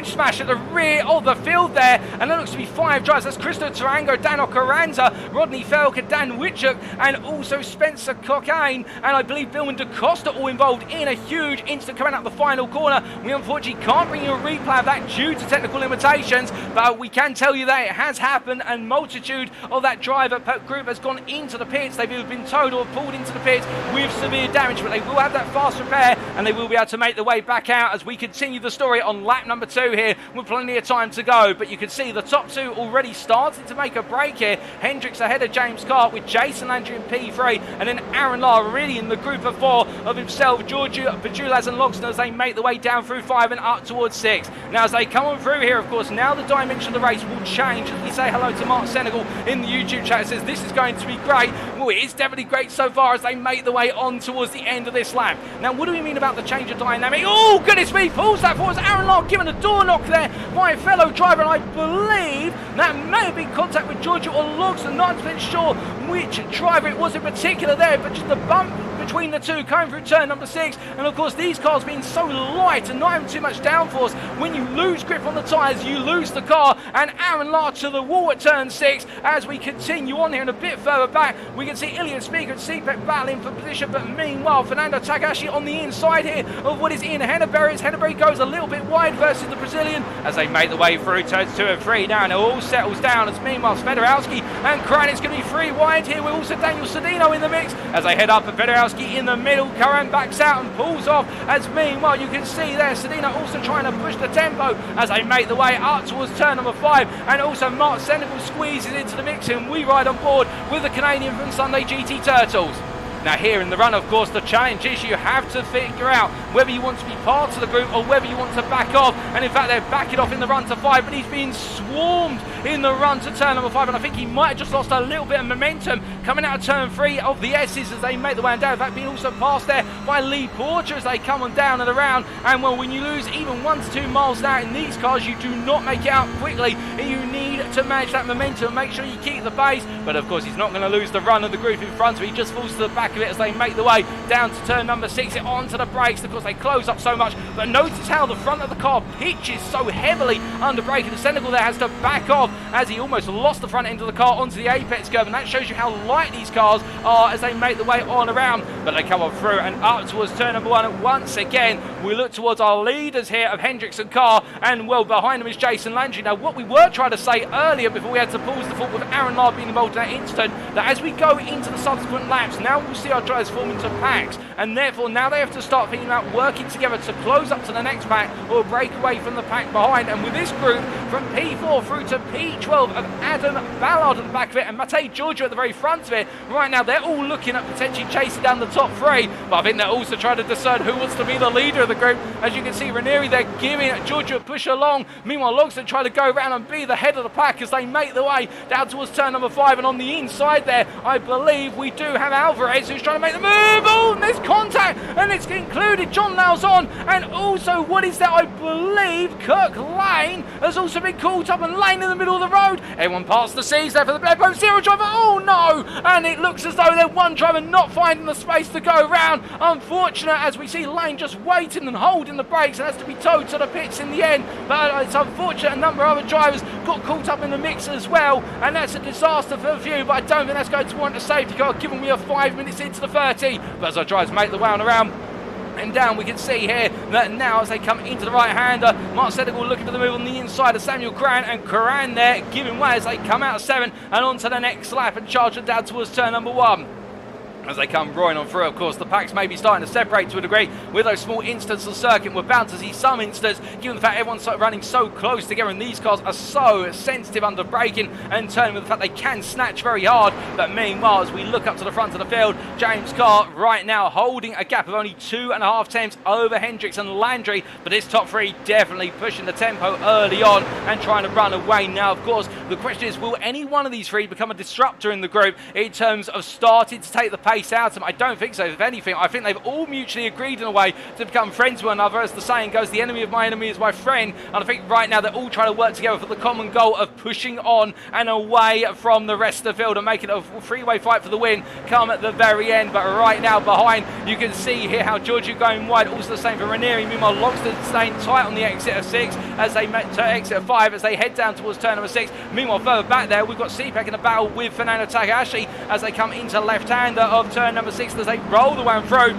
smash at the rear of the field there, and there looks to be 5 drivers. That's Cristo Tarango, Dan Ocaranza, Rodney Felker, Dan Whitchuk, and also Spencer Cockane, and I believe Vilman da Costa all involved in a huge incident coming out the final corner. We unfortunately can't bring you a replay of that due to technical limitations, but we can tell you that it has happened, and multitude of that driver group has gone into the pits. They've either been towed or pulled into the pits with severe damage, but they will have that fast repair, and they will be able to make the way back out as we continue the story on lap number 2 here with plenty of time to go. But you can see the top 2 already starting to make a break here. Hendricks ahead of James Carr with Jason Landry in P3, and then Aaron Lara really in the group of 4 of himself, Giorgio Bajulas and Logston as they make the way down through 5 and up towards 6. Now as they come on through here, of course, now the dimension of the race will change. As we say hello to Mark Senegal in the YouTube chat, it says this is going to be great. Well, it is definitely great so far as they make the way on towards the end of this lap. Now what do we mean about the change of dynamic? Oh goodness me, pulls that forward. Aaron Lara given a door knock there by a fellow driver, and I believe that may have been contact with Giorgio or Logston. Not 100% sure which driver it was in particular there, but just the bump between the two coming through turn number 6, and of course these cars being so light and not having too much downforce, when you lose grip on the tyres you lose the car, and Aaron Lara to the wall at turn 6. As we continue on here and a bit further back we can see Ilian Speaker and CPEC battling for position, but meanwhile Fernando Takahashi on the inside here of what is Ian Henneberry. Henneberry goes a little bit wide versus the Brazilian as they make the way through turns 2 and 3 now, and it all settles down as meanwhile Svedorowski and Kranic's going to be 3 wide here with also Daniel Sedino in the mix as they head up, and Svedorowski in the middle. Karan backs out and pulls off as meanwhile you can see there Sedino also trying to push the tempo as they make the way up towards turn number 5, and also Mark Senegal squeezes into the mix, and we ride on board with the Canadian from Sunday GT Turtles. Now here in the run, of course, the challenge is you have to figure out whether you want to be part of the group or whether you want to back off, and in fact they're backing off in the run to 5, but he's being swarmed in the run to turn number 5, and I think he might have just lost a little bit of momentum coming out of turn 3 of the S's as they make the way down. In fact, being also passed there by Lee Porter as they come on down and around, and well, when you lose even 1 to 2 miles an hour in these cars, you do not make it out quickly, and you need to manage that momentum, make sure you keep the pace. But of course he's not going to lose the run of the group in front of him. He just falls to the back of it as they make the way down to turn number 6, onto the brakes. Of course they close up so much, but notice how the front of the car pitches so heavily under braking. The Senegal there has to back off as he almost lost the front end of the car onto the apex curve, and that shows you how light these cars are as they make the way on around. But they come on through and up towards turn number 1, and once again we look towards our leaders here of Hendricks and Carr, and well behind them is Jason Landry. Now what we were trying to say earlier before we had to pause the fault with Aaron Lara being involved in that incident, that as we go into the subsequent laps now we'll see our drivers form into packs, and therefore now they have to start thinking about working together to close up to the next pack or break away from the pack behind. And with this group from P4 through to P12 of Adam Ballard at the back of it and Matej Giorgio at the very front of it, right now they're all looking at potentially chasing down the top three, but I think they're also trying to discern who wants to be the leader of the group. As you can see, Ranieri, they're giving Giorgio a push along. Meanwhile, Logsdon trying to go around and be the head of the pack as they make their way down towards turn number 5. And on the inside there, I believe we do have Alvarez who's trying to make the move. Oh, and there's contact, and it's included John Lauzon, and also what is that? I believe Kirk Lane has also been caught up, and Lane in the middle of the road. Everyone past the seas there for the Black Boat Zero driver. Oh no! And it looks as though they're one driver not finding the space to go around. Unfortunate, as we see Lane just waiting and holding the brakes and has to be towed to the pits in the end. But it's unfortunate a number of other drivers got caught up in the mix as well, and that's a disaster for the view. But I don't think that's going to warrant a safety car, given we are 5 minutes into the 30. But as our drivers make the way on around and down, we can see here that now as they come into the right-hander, Mark Senegal looking for the move on the inside of Samuel Curran, and Curran there giving way as they come out of 7 and on to the next lap and charge it down towards turn number 1. As they come roaring on through, of course, the packs may be starting to separate to a degree with those small instances of the circuit. We're bound to see some instances, given the fact everyone's running so close together, and these cars are so sensitive under braking and turning, with the fact they can snatch very hard. But meanwhile, as we look up to the front of the field, James Carr right now holding a gap of only 2.5 tenths over Hendricks and Landry. But this top three definitely pushing the tempo early on and trying to run away. Now, of course, the question is, will any one of these three become a disruptor in the group in terms of starting to take the pace out of them? I don't think so. If anything, I think they've all mutually agreed in a way to become friends with one another. As the saying goes, the enemy of my enemy is my friend. And I think right now they're all trying to work together for the common goal of pushing on and away from the rest of the field and making it a three-way fight for the win come at the very end. But right now behind, you can see here how Giorgio going wide, also the same for Ranieri. Meanwhile, Logsdon staying tight on the exit of 6 as they met to exit of 5 as they head down towards turn number 6. Meanwhile, further back there, we've got CPEC in a battle with Fernando Takahashi as they come into left-hander of turn number 6 as they roll the one through.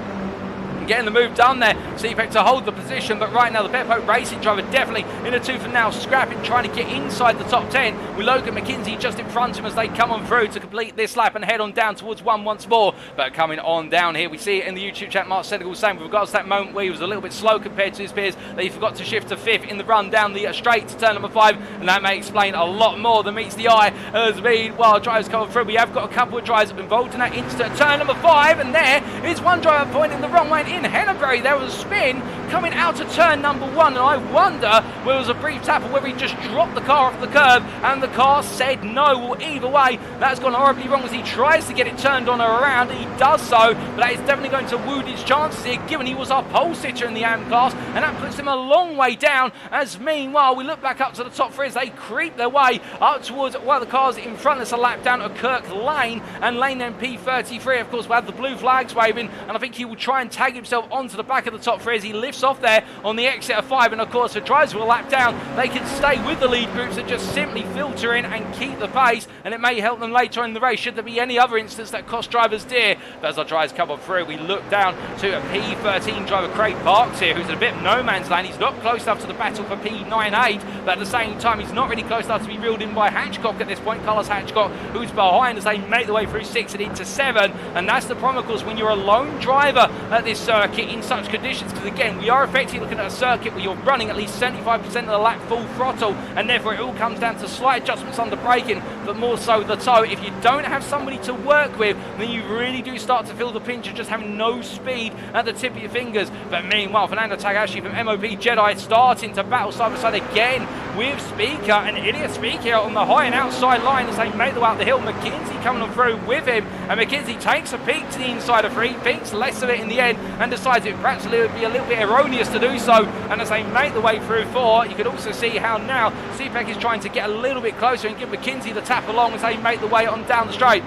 Getting the move done there, CPEC to hold the position, but right now the Peppo Racing driver definitely in a tooth and nail scrapping, trying to get inside the top 10 with Logan McKenzie just in front of him as they come on through to complete this lap and head on down towards 1 once more. But coming on down here, we see it in the YouTube chat, Mark Senegal saying with regards to that moment where he was a little bit slow compared to his peers, that he forgot to shift to 5th in the run down the straight to turn number 5, and that may explain a lot more than meets the eye. As meanwhile drivers coming through, we have got a couple of drivers involved in that incident. Turn number 5, and there is one driver pointing the wrong way in Henneberry. There was a spin coming out of turn number 1, and I wonder whether it was a brief tap or whether he just dropped the car off the curb and the car said no. Well, either way, that's gone horribly wrong as he tries to get it turned on or around. He does so, but that is definitely going to wound his chances here, given he was our pole sitter in the AM class, and that puts him a long way down. As meanwhile, we look back up to the top 3 as they creep their way up towards one of the cars in front. There's a lap down to Kirk Lane, and Lane then P33, of course, will have the blue flags waving, and I think he will try and tag himself onto the back of the top 3 as he lifts off there on the exit of 5. And of course, the drivers will lap down, they can stay with the lead groups and just simply filter in and keep the pace, and it may help them later in the race should there be any other instance that cost drivers dear. But as our drivers come on through, we look down to a P13 driver, Craig Parks here, who's in a bit of no man's land. He's not close enough to the battle for P98, but at the same time he's not really close enough to be reeled in by Hatchcock at this point, Carlos Hatchcock, who's behind as they make their way through 6 and into 7. And that's the problem, of course, when you're a lone driver at this circuit in such conditions, because again, we are effectively looking at a circuit where you're running at least 75% of the lap full throttle, and therefore it all comes down to slight adjustments under braking, but more so the toe. If you don't have somebody to work with, then you really do start to feel the pinch of just having no speed at the tip of your fingers. But meanwhile, Fernando Takahashi from MOP Jedi starting to battle side by side again with Speaker, and Ilya Speaker on the high and outside line as they make the way up the hill. McKinsey coming on through with him, and McKinsey takes a peek to the inside of 3, thinks less of it in the end, and decides it perhaps would be a little bit erroneous to do so. And as they make the way through 4, you can also see how now CPEC is trying to get a little bit closer and give McKinsey the tap along as they make the way on down the straight.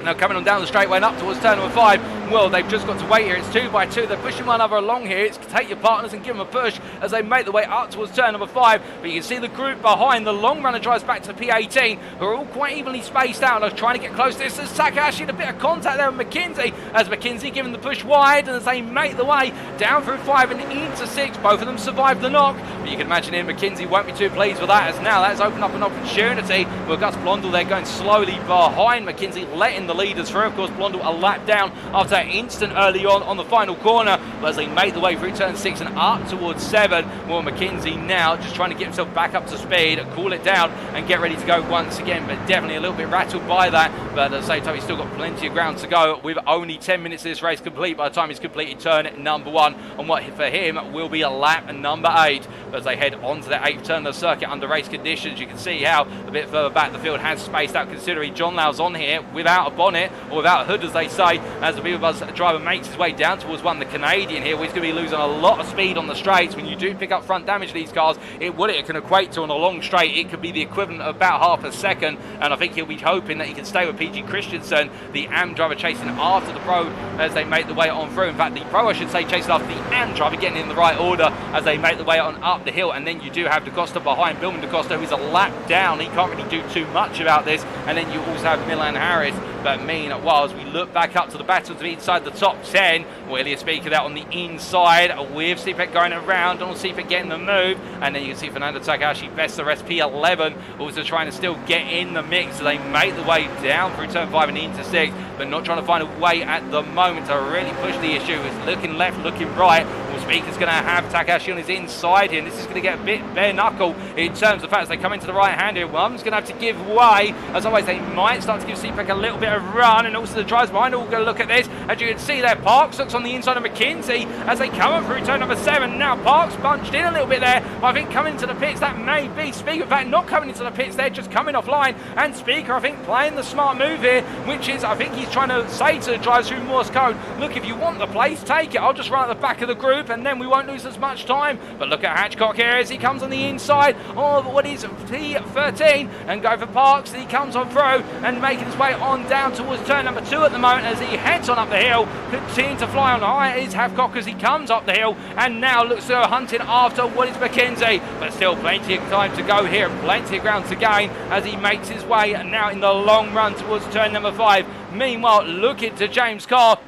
Now coming on down the straightaway and up towards turn number 5. Well, they've just got to wait here. It's 2 by 2. They're pushing one another along here. It's take your partners and give them a push as they make the way up towards turn number 5. But you can see the group behind. The long runner drives back to P18, who are all quite evenly spaced out. They're trying to get close. This is Takahashi and a bit of contact there with McKinsey, as McKinsey giving the push wide, and as they make the way down through 5 and into 6. Both of them survive the knock. But you can imagine here McKinsey won't be too pleased with that, as now that's opened up an opportunity with Gus Blondell there going slowly behind McKinsey, letting the leaders through. Of course, Blondell a lap down after that instant early on the final corner, but as they make the way through turn 6 and up towards 7, well, McKenzie now just trying to get himself back up to speed, cool it down, and get ready to go once again, but definitely a little bit rattled by that, but at the same time, he's still got plenty of ground to go with only 10 minutes of this race complete by the time he's completed turn number 1, and what for him will be a lap number 8. But as they head onto the 8th turn of the circuit under race conditions, you can see how a bit further back the field has spaced out considerably. John Lau's on here without a bonnet, or without a hood as they say, as the Beaver Buzz driver makes his way down towards the Canadian here, where he's going to be losing a lot of speed on the straights. When you do pick up front damage these cars, it can equate to on a long straight, it could be the equivalent of about half a second, and I think he'll be hoping that he can stay with PG Christensen, the AM driver chasing after the Pro as they make the way on through. In fact, the Pro, I should say, chasing after the AM driver, getting in the right order as they make the way on up the hill, and then you do have DaCosta behind, Billman DaCosta, who's a lap down. He can't really do too much about this, and then you also have Milan Harris. But meanwhile, as we look back up to the battle to be inside the top 10, well, Ilya Speaker out on the inside with CPEC going around, Donald CPEC getting the move, and then you can see Fernando Takahashi best the rest, P11 also trying to still get in the mix. So they make the way down through turn 5 and into 6, but not trying to find a way at the moment to really push the issue. It's looking left, looking right. Well, Speaker's going to have Takahashi on his inside here, and this is going to get a bit bare knuckle in terms of the fact as they come into the right hand here. One's going to have to give way, as always they might start to give CPEC a little bit of run, and also the drivers behind are all going to look at this. As you can see there, Parks looks on the inside of McKenzie as they come up through turn number 7. Now Parks bunched in a little bit there, but I think coming into the pits, that may be Speaker. In fact, not coming into the pits, they're just coming offline, and Speaker, I think, playing the smart move here, which is, I think he's trying to say to the drivers through Morse code, look, if you want the place, take it. I'll just run at the back of the group, and then we won't lose as much time. But look at Hatchcock here as he comes on the inside of what is P13, and go for Parks. He comes on through and making his way on down towards turn number 2 at the moment as he heads on up the hill, continuing to fly on high is Havecock as he comes up the hill, and now looks to go hunting after what is McKenzie, but still plenty of time to go here, plenty of ground to gain as he makes his way now in the long run towards turn number 5. Meanwhile, looking to James Carr,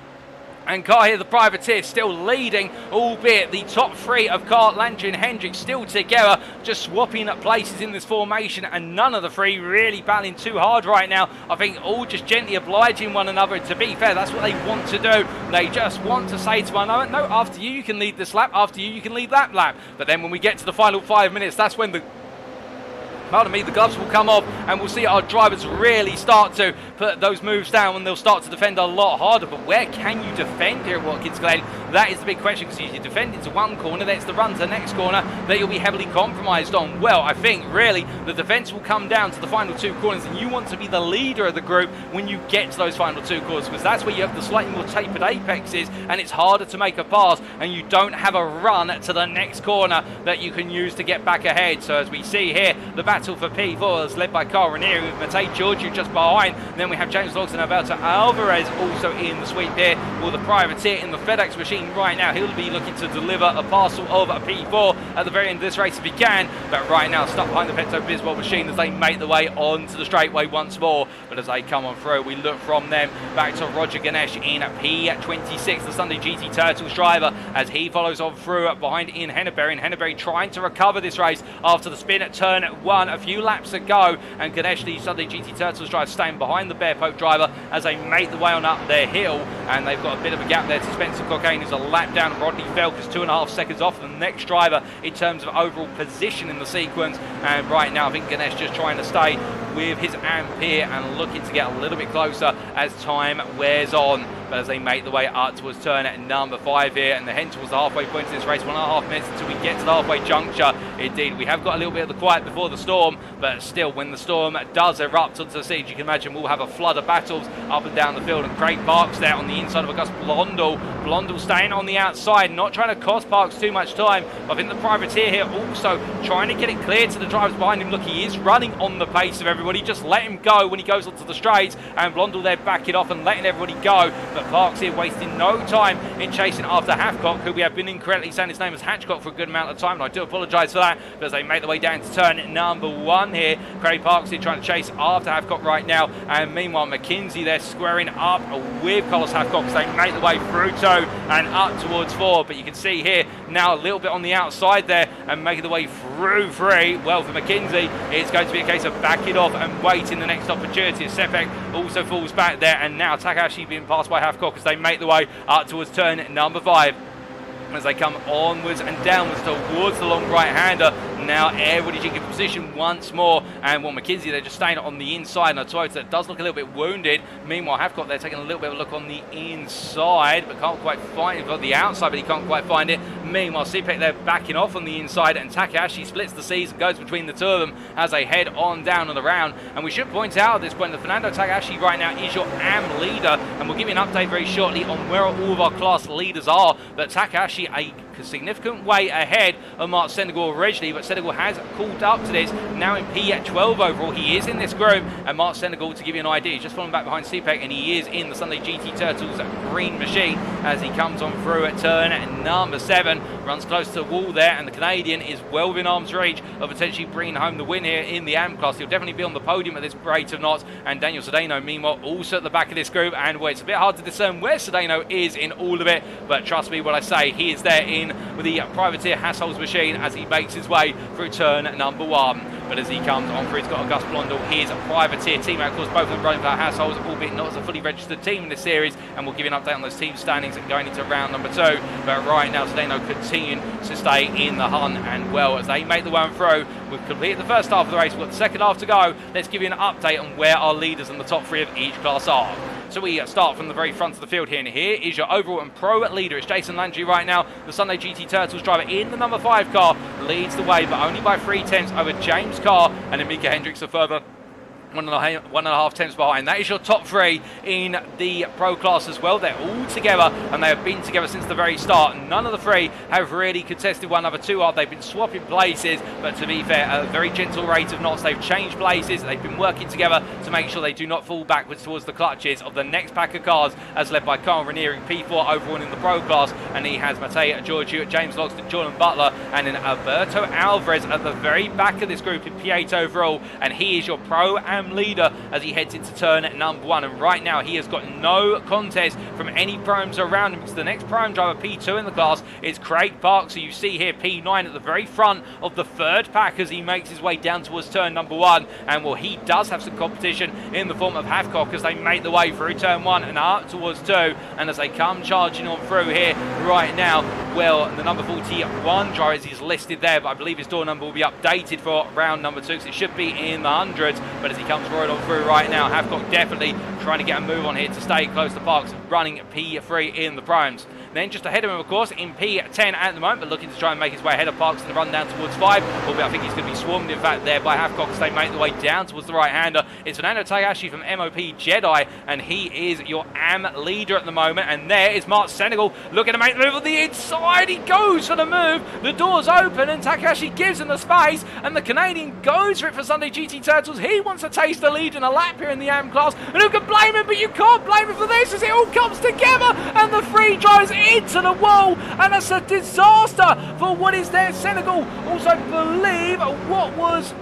and Carr here, the privateer, still leading, albeit the top 3 of Carr, Landry and Hendricks still together, just swapping up places in this formation, and none of the 3 really battling too hard right now. I think all just gently obliging one another, and to be fair, that's what they want to do. They just want to say to one another, no, after you can lead this lap, after you can lead that lap. But then when we get to the final 5 minutes, that's when the gloves will come off, and we'll see our drivers really start to put those moves down, and they'll start to defend a lot harder. But where can you defend here at Watkins Glen? That is the big question, because if you defend into one corner, that's the run to the next corner that you'll be heavily compromised on. Well, I think really the defence will come down to the final 2 corners, and you want to be the leader of the group when you get to those final 2 corners, because that's where you have the slightly more tapered apexes, and it's harder to make a pass, and you don't have a run to the next corner that you can use to get back ahead. So as we see here, the battle for P4 is led by Carl Ranieri with Matej Georgiou just behind. And then we have James Logs and Alberto Alvarez also in the sweep here. Well, the privateer in the FedEx machine right now, he'll be looking to deliver a parcel of a P4 at the very end of this race if he can. But right now, stuck behind the Pepto Bismol machine as they make the way onto the straightaway once more. But as they come on through, we look from them back to Roger Ganesh in P26, the Sunday GT Turtles driver, as he follows on through behind Ian Henneberry. And Henneberry trying to recover this race after the spin at turn 1. A few laps ago, and Ganesh, the Sunday GT Turtles driver, staying behind the Bear Pope driver as they make the way on up their hill, and they've got a bit of a gap there to Spencer Cockayne, who's a lap down. Rodney Felk is 2.5 seconds off the next driver in terms of overall position in the sequence, and right now I think Ganesh just trying to stay with his Ampere and looking to get a little bit closer as time wears on. But as they make the way up towards turn at number 5 here, and the head towards the halfway point of this race, 1.5 minutes until we get to the halfway juncture. Indeed, we have got a little bit of the quiet before the storm, but still, when the storm does erupt onto the scene, you can imagine we'll have a flood of battles up and down the field. And Craig Parks there on the inside of Auguste Blondel. Blondel staying on the outside, not trying to cost Parks too much time. But I think the privateer here also trying to get it clear to the drivers behind him. Look, he is running on the pace of everybody. Just let him go when he goes onto the straights, and Blondel there backing off and letting everybody go. But Parks here wasting no time in chasing after Havecock, who we have been incorrectly saying his name as Hatchcock for a good amount of time, and I do apologise for that. But as they make their way down to turn number 1 here, Craig Parks here trying to chase after Havecock right now, and meanwhile McKenzie there squaring up with Carlos Havecock as they make the way through 2 and up towards 4. But you can see here now a little bit on the outside there and making the way through 3. Well, for McKenzie, it's going to be a case of backing off off and waiting the next opportunity. Sepek also falls back there, and now Takahashi being passed by Havecock as they make the way up towards turn number 5. As they come onwards and downwards towards the long right-hander. Now everybody's in good position once more, and McKenzie, they're just staying on the inside, and a Toyota that does look a little bit wounded. Meanwhile, Havecock, they're taking a little bit of a look on the inside, but can't quite find it. On the outside, but he can't quite find it. Meanwhile, Sepek, they're backing off on the inside, and Takahashi splits the seas and goes between the two of them as they head on down on the round. And we should point out at this point that Fernando Takahashi right now is your AM leader, and we'll give you an update very shortly on where all of our class leaders are. But Takahashi, a significant way ahead of Mark Senegal originally, but Senegal has called up to this, now in P12 overall. He is in this group, and Mark Senegal, to give you an idea, he's just falling back behind Sepek, and he is in the Sunday GT Turtles green machine as he comes on through at turn number 7, runs close to the wall there, and the Canadian is well within arm's reach of potentially bringing home the win here in the AM class. He'll definitely be on the podium at this rate of knots, and Daniel Cedeno, meanwhile, also at the back of this group, and well, it's a bit hard to discern where Cedeno is in all of it, but trust me when I say he is there in with the privateer Hassel's machine as he makes his way through turn number 1. But as he comes on through, he's got Gus Blondell, his privateer teammate. Of course, both of them running for Hassel's, albeit not as a fully registered team in this series, and we'll give you an update on those team standings going into round number 2. But right now, Cedeno continue to stay in the hunt, and well, as they make the one through, we've completed the first half of the race, we've got the second half to go. Let's give you an update on where our leaders in the top 3 of each class are. So we start from the very front of the field here, and here is your overall and pro leader. It's Jason Landry right now, the Sunday GT Turtles driver in the number 5 car, leads the way, but only by 3/10 over James Carr, and then Mika Hendricks a further 1.5 tenths behind. That is your top 3 in the pro class as well. They're all together, and they have been together since the very start. None of the 3 have really contested one another too hard. They've been swapping places, but to be fair, at a very gentle rate of knots. They've changed places. They've been working together to make sure they do not fall backwards towards the clutches of the next pack of cars, as led by Carl Ranieri, P4 overall in the pro class, and he has Matei Georgiou, James Logston, Jordan Butler, and then Alberto Alvarez at the very back of this group in P8 overall, and he is your pro and leader as he heads into turn number 1. And right now he has got no contest from any primes around him, because the next prime driver, P2 in the class, is Craig Park. So you see here P9 at the very front of the 3rd pack as he makes his way down towards turn number 1. And well, he does have some competition in the form of Havecock as they make the way through turn 1 and up towards 2. And as they come charging on through here right now, well, the number 41 driver is listed there, but I believe his door number will be updated for round number 2, so it should be in the hundreds. But as he comes roaring on through right now, Havecock definitely trying to get a move on here to stay close to Parks, running P3 in the primes. Then just ahead of him, of course, in P10 at the moment, but looking to try and make his way ahead of Parks and run down towards 5. Albeit I think he's going to be swarmed, in fact, there by Havecock as they make the way down towards the right-hander. It's Fernando Takahashi from MOP Jedi, and he is your AM leader at the moment. And there is Mark Senegal looking to make the move on the inside. He goes for the move. The door's open, and Takahashi gives him the space, and the Canadian goes for it for Sunday GT Turtles. He wants to taste the lead in a lap here in the AM class, and who can blame him? But you can't blame him for this as it all comes together, and the 3 drives into the wall, and that's a disaster for what is there. Senegal also believe what was,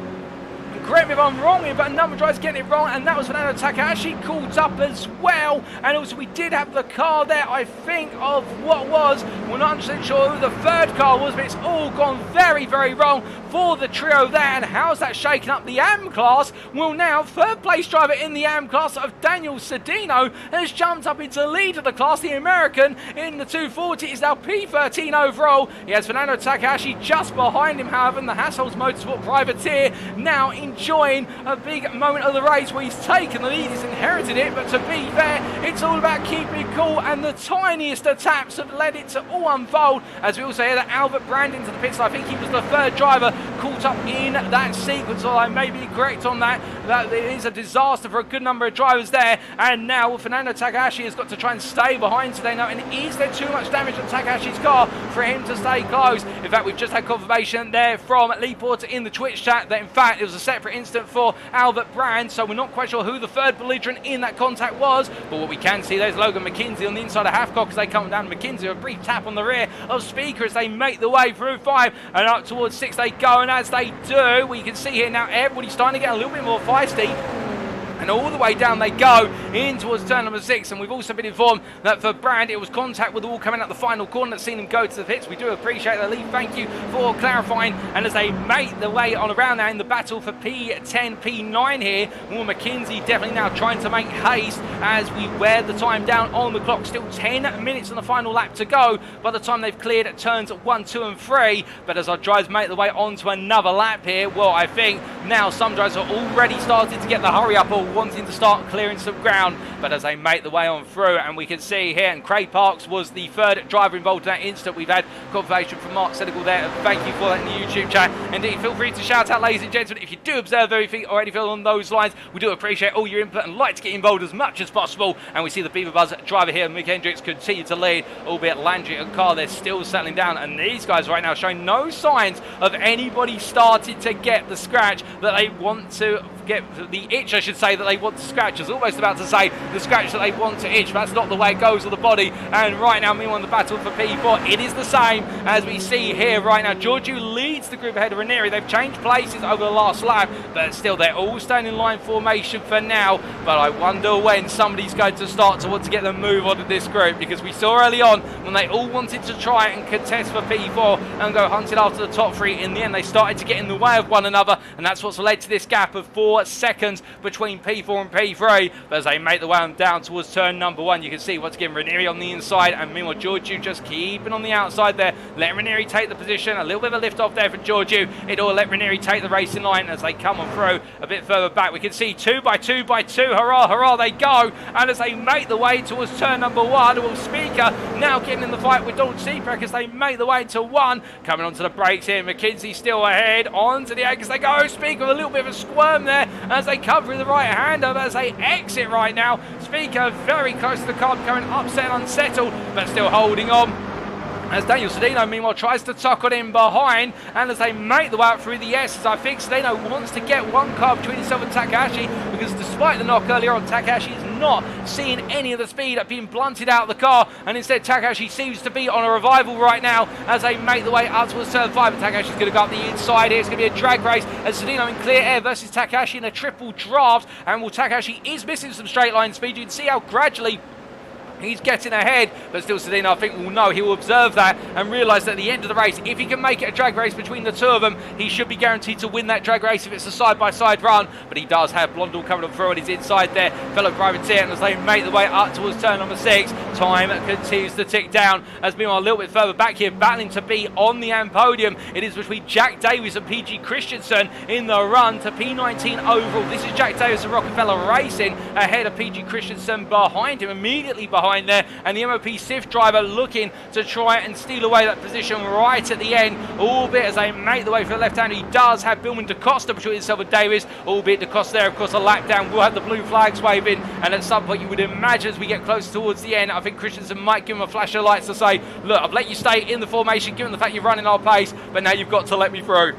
correct me if I'm wrong here, but a number of drivers getting it wrong, and that was Fernando Takahashi caught up as well. And also we did have the car there, I think, of what was, we're not 100% sure who the 3rd car was, but it's all gone very, very wrong for the trio there. And how's that shaking up the AM class? Well, now 3rd place driver in the AM class of Daniel Cedeno has jumped up into the lead of the class. The American in the 240 is now P13 overall. He has Fernando Takahashi just behind him, however, and the Hassel's Motorsport privateer now enjoying a big moment of the race where he's taken the lead, he's inherited it. But to be fair, it's all about keeping it cool, and the tiniest of taps have led it to all unfold. As we also hear that Albert Brand into the pits, I think he was the 3rd driver caught up in that sequence, although I may be correct on that. That it is a disaster for a good number of drivers there. And now Fernando Takahashi has got to try and stay behind Cedeno, and is there too much damage on Takahashi's car for him to stay close? In fact, we've just had confirmation there from Lee Porter in the Twitch chat that in fact it was a separate incident for Albert Brand, so we're not quite sure who the 3rd belligerent in that contact was. But what we can see, there's Logan McKenzie on the inside of Havecock as they come down. McKenzie, a brief tap on the rear of Speaker as they make the way through 5 and up towards 6 they go. And as they do, we can see here now everybody's starting to get a little bit more feisty. And and all the way down they go in towards turn number 6. And we've also been informed that for Brand, it was contact with the wall coming out the final corner that's seen him go to the pits. We do appreciate the lead. Thank you for clarifying. And as they make the way on around now in the battle for P10, P9 here, Will McKenzie definitely now trying to make haste as we wear the time down on the clock. Still 10 minutes on the final lap to go by the time they've cleared turns 1, 2 and 3. But as our drivers make the way onto another lap here, well, I think now some drivers are already starting to get the hurry up or wanting to start clearing some ground. But as they make the way on through, and we can see here, and Craig Parks was the third driver involved in that instant. We've had confirmation from Mark Senegal there. Thank you for that in the YouTube chat. Indeed, feel free to shout out, ladies and gentlemen, if you do observe anything or anything along those lines. We do appreciate all your input and like to get involved as much as possible. And we see the Beaver Buzz driver here, Mick Hendricks, continue to lead, albeit Landry and Carr, they're still settling down. And these guys right now showing no signs of anybody starting to get the scratch that they want to get, the itch, I should say, that they want to scratch. I was almost about to say the scratch that they want to itch, but that's not the way it goes with the body. And right now, meanwhile, in the battle for P4, it is the same as we see here right now. Giorgio leads the group ahead of Ranieri. They've changed places over the last lap, but still they're all staying in line formation for now. But I wonder when somebody's going to start to want to get the move on in this group, because we saw early on when they all wanted to try and contest for P4 and go hunting after the top 3. In the end, they started to get in the way of one another, and that's what's led to this gap of 4 seconds between P4 and P3. But as they make the way on down towards turn number 1, you can see once again Ranieri on the inside, and meanwhile Giorgio just keeping on the outside there, let Ranieri take the position. A little bit of a lift off there for Giorgio. It'll let Ranieri take the racing line as they come on through a bit further back. We can see 2 by 2 by 2, hurrah, hurrah, they go. And as they make the way towards turn number 1, Will Speaker now getting in the fight with Donald Seaprack as they make the way to 1. Coming onto the brakes here, McKenzie still ahead, onto the egg as they go. Speaker with a little bit of a squirm there as they come through the right-hander, as they exit right now. Speaker very close to the car, becoming upset and unsettled, but still holding on. As Daniel Sedino, meanwhile, tries to tuck on in behind, and as they make the way out through the S's, I think Sedino wants to get one car between himself and Takahashi, because despite the knock earlier on, Takahashi is not seeing any of the speed being blunted out of the car, and instead Takahashi seems to be on a revival right now as they make the way up towards turn 5, and Takahashi's going to go up the inside here. It's going to be a drag race as Sedino in clear air versus Takahashi in a triple draft, and while Takahashi is missing some straight line speed, you can see how gradually he's getting ahead, but still Sedino, I think, will know. He will observe that and realise that at the end of the race, if he can make it a drag race between the two of them, he should be guaranteed to win that drag race if it's a side-by-side run. But he does have Blondell coming up through on his inside there, fellow privateer, and as they make the way up towards turn number 6, time continues to tick down. As meanwhile, a little bit further back here, battling to be on the AM podium, it is between Jack Davies and PG Christensen in the run to P19 overall. This is Jack Davies of Rockefeller Racing ahead of PG Christensen behind him, immediately behind there, and the MOP Sif driver looking to try and steal away that position right at the end, albeit as they make the way for the left-hander. He does have Billman DaCosta between himself and Davis, albeit DaCosta there, of course, a lap down will have the blue flags waving, and at some point you would imagine as we get close towards the end, I think Christensen might give him a flash of lights to say, look, I've let you stay in the formation given the fact you're running our pace, but now you've got to let me through.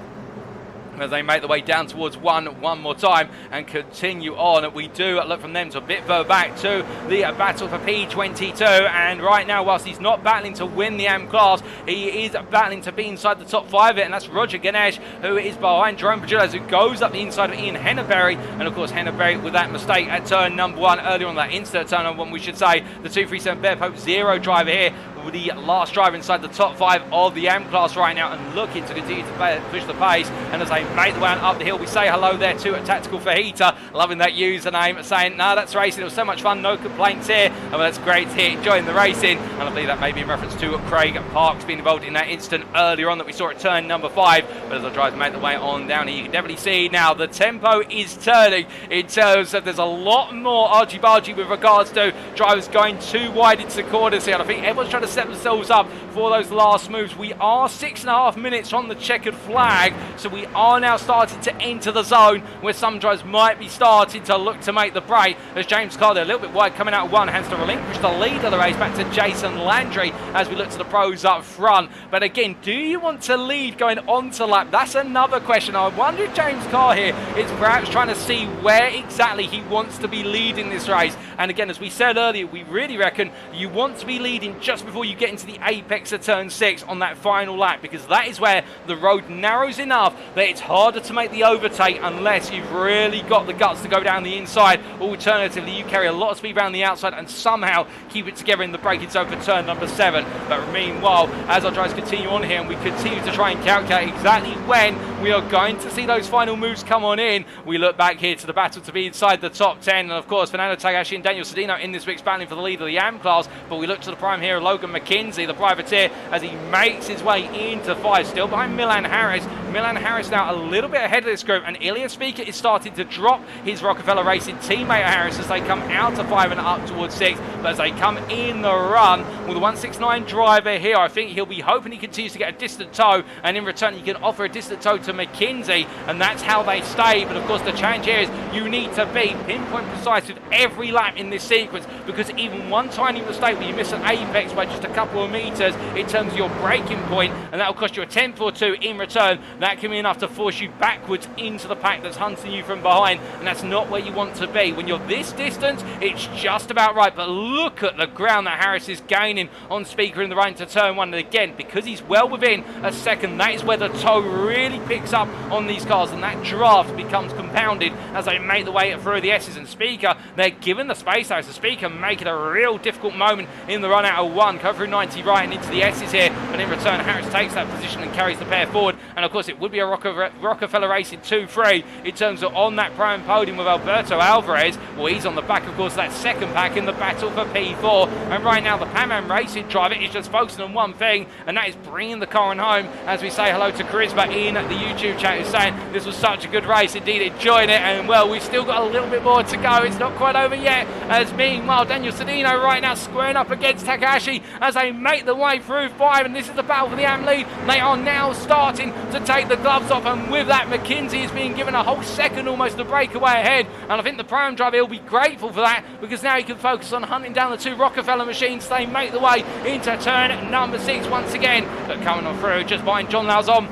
As they make the way down towards one more time and continue on. We do look from them to a bit further back to the battle for P22, and right now, whilst he's not battling to win the AM class, he is battling to be inside the top 5 of it, and that's Roger Ganesh, who is behind Jerome Pajulas, who goes up the inside of Ian Henneberry, and of course Henneberry with that mistake at turn number 1 earlier on, that insert turn on 1, we should say. The 237 Bear Pope 0 driver here, the last driver inside the top 5 of the AM class right now, and looking to continue to push the pace. And as they make the way up the hill, we say hello there to a Tactical Fajita, loving that username, saying, no, that's racing, it was so much fun, no complaints here. And well, that's great to hear, enjoying the racing. And I believe that may be in reference to Craig Parks being involved in that incident earlier on that we saw at turn number 5. But as the drivers make the way on down here, you can definitely see now the tempo is turning in terms of there's a lot more argy-bargy with regards to drivers going too wide into the corners here. And I think everyone's trying to set themselves up for those last moves. We are 6.5 minutes on the checkered flag, so we are now starting to enter the zone where some drivers might be starting to look to make the break. As James Carter a little bit wide coming out of 1, has to relinquish the lead of the race back to Jason Landry as we look to the pros up front. But again, do you want to lead going on to lap? That's another question. I wonder if James Carr here is perhaps trying to see where exactly he wants to be leading this race. And again, as we said earlier, we really reckon you want to be leading just before before you get into the apex of turn 6 on that final lap, because that is where the road narrows enough that it's harder to make the overtake unless you've really got the guts to go down the inside. Alternatively, you carry a lot of speed around the outside and somehow keep it together in the braking zone for turn number 7. But meanwhile, as our drivers continue on here and we continue to try and calculate exactly when we are going to see those final moves come on in, we look back here to the battle to be inside the top 10. And of course, Fernando Tagashi and Daniel Sedino in this week's battling for the lead of the AM class. But we look to the prime here, Logan McKenzie, the privateer, as he makes his way into 5, still behind Milan Harris. Milan Harris now a little bit ahead of this group, and Ilya Speaker is starting to drop his Rockefeller Racing teammate Harris as they come out of 5 and up towards 6. But as they come in the run with the 169 driver here, I think he'll be hoping he continues to get a distant tow, and in return he can offer a distant tow to McKinsey, and that's how they stay. But of course the challenge here is you need to be pinpoint precise with every lap in this sequence, because even one tiny mistake where you miss an apex by just a couple of meters in terms of your braking point, and that will cost you a tenth or two in return, that can be enough to force you backwards into the pack that's hunting you from behind, and that's not where you want to be. When you're this distance, it's just about right. But look at the ground that Harris is gaining on Speaker in the run to turn 1, and again, because he's well within a second, that is where the tow really picks up on these cars, and that draft becomes compounded as they make the way through the S's. And Speaker, they're given the space though, so Speaker make it a real difficult moment in the run out of 1, go through 90 right and into the S's here, but in return Harris takes that position and carries the pair forward. And of course it would be a Rockefeller Racing 2-3 in terms of on that prime podium with Alberto Alvarez. Well, he's on the back of course that second pack in the battle for P4, and right now the Pan Am Racing driver is just focusing on one thing, and that is bringing the car on home. As we say hello to Charisma in the YouTube chat, who's saying this was such a good race indeed, enjoying it, and well, we've still got a little bit more to go, it's not quite over yet. As meanwhile Daniel Sedino right now squaring up against Takahashi as they make the way through 5, and this is the battle for the AM lead. They are now starting to take the gloves off, and with that McKinsey is being given a whole second almost to break away ahead, and I think the prime driver will be grateful for that, because now he can focus on hunting down the 2 Rockefeller machines. They make the way into turn number 6 once again, but coming on through just behind John Lauzon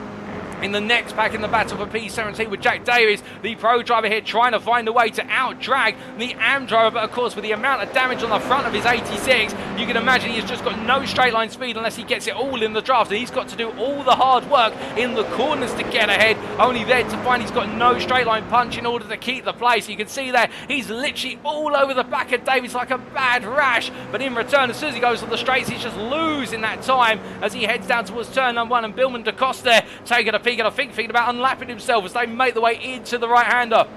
in the next pack in the battle for P17 with Jack Davies, the pro driver here trying to find a way to out-drag the AM driver. But of course with the amount of damage on the front of his 86, you can imagine he's just got no straight line speed unless he gets it all in the draft, and he's got to do all the hard work in the corners to get ahead, only there to find he's got no straight line punch in order to keep the place. You can see there he's literally all over the back of Davies like a bad rash, but in return as soon as he goes on the straights he's just losing that time as he heads down towards turn number 1, and Billman DaCosta there taking a peek, and I think thinking about unlapping himself as they make the way into the right-hander.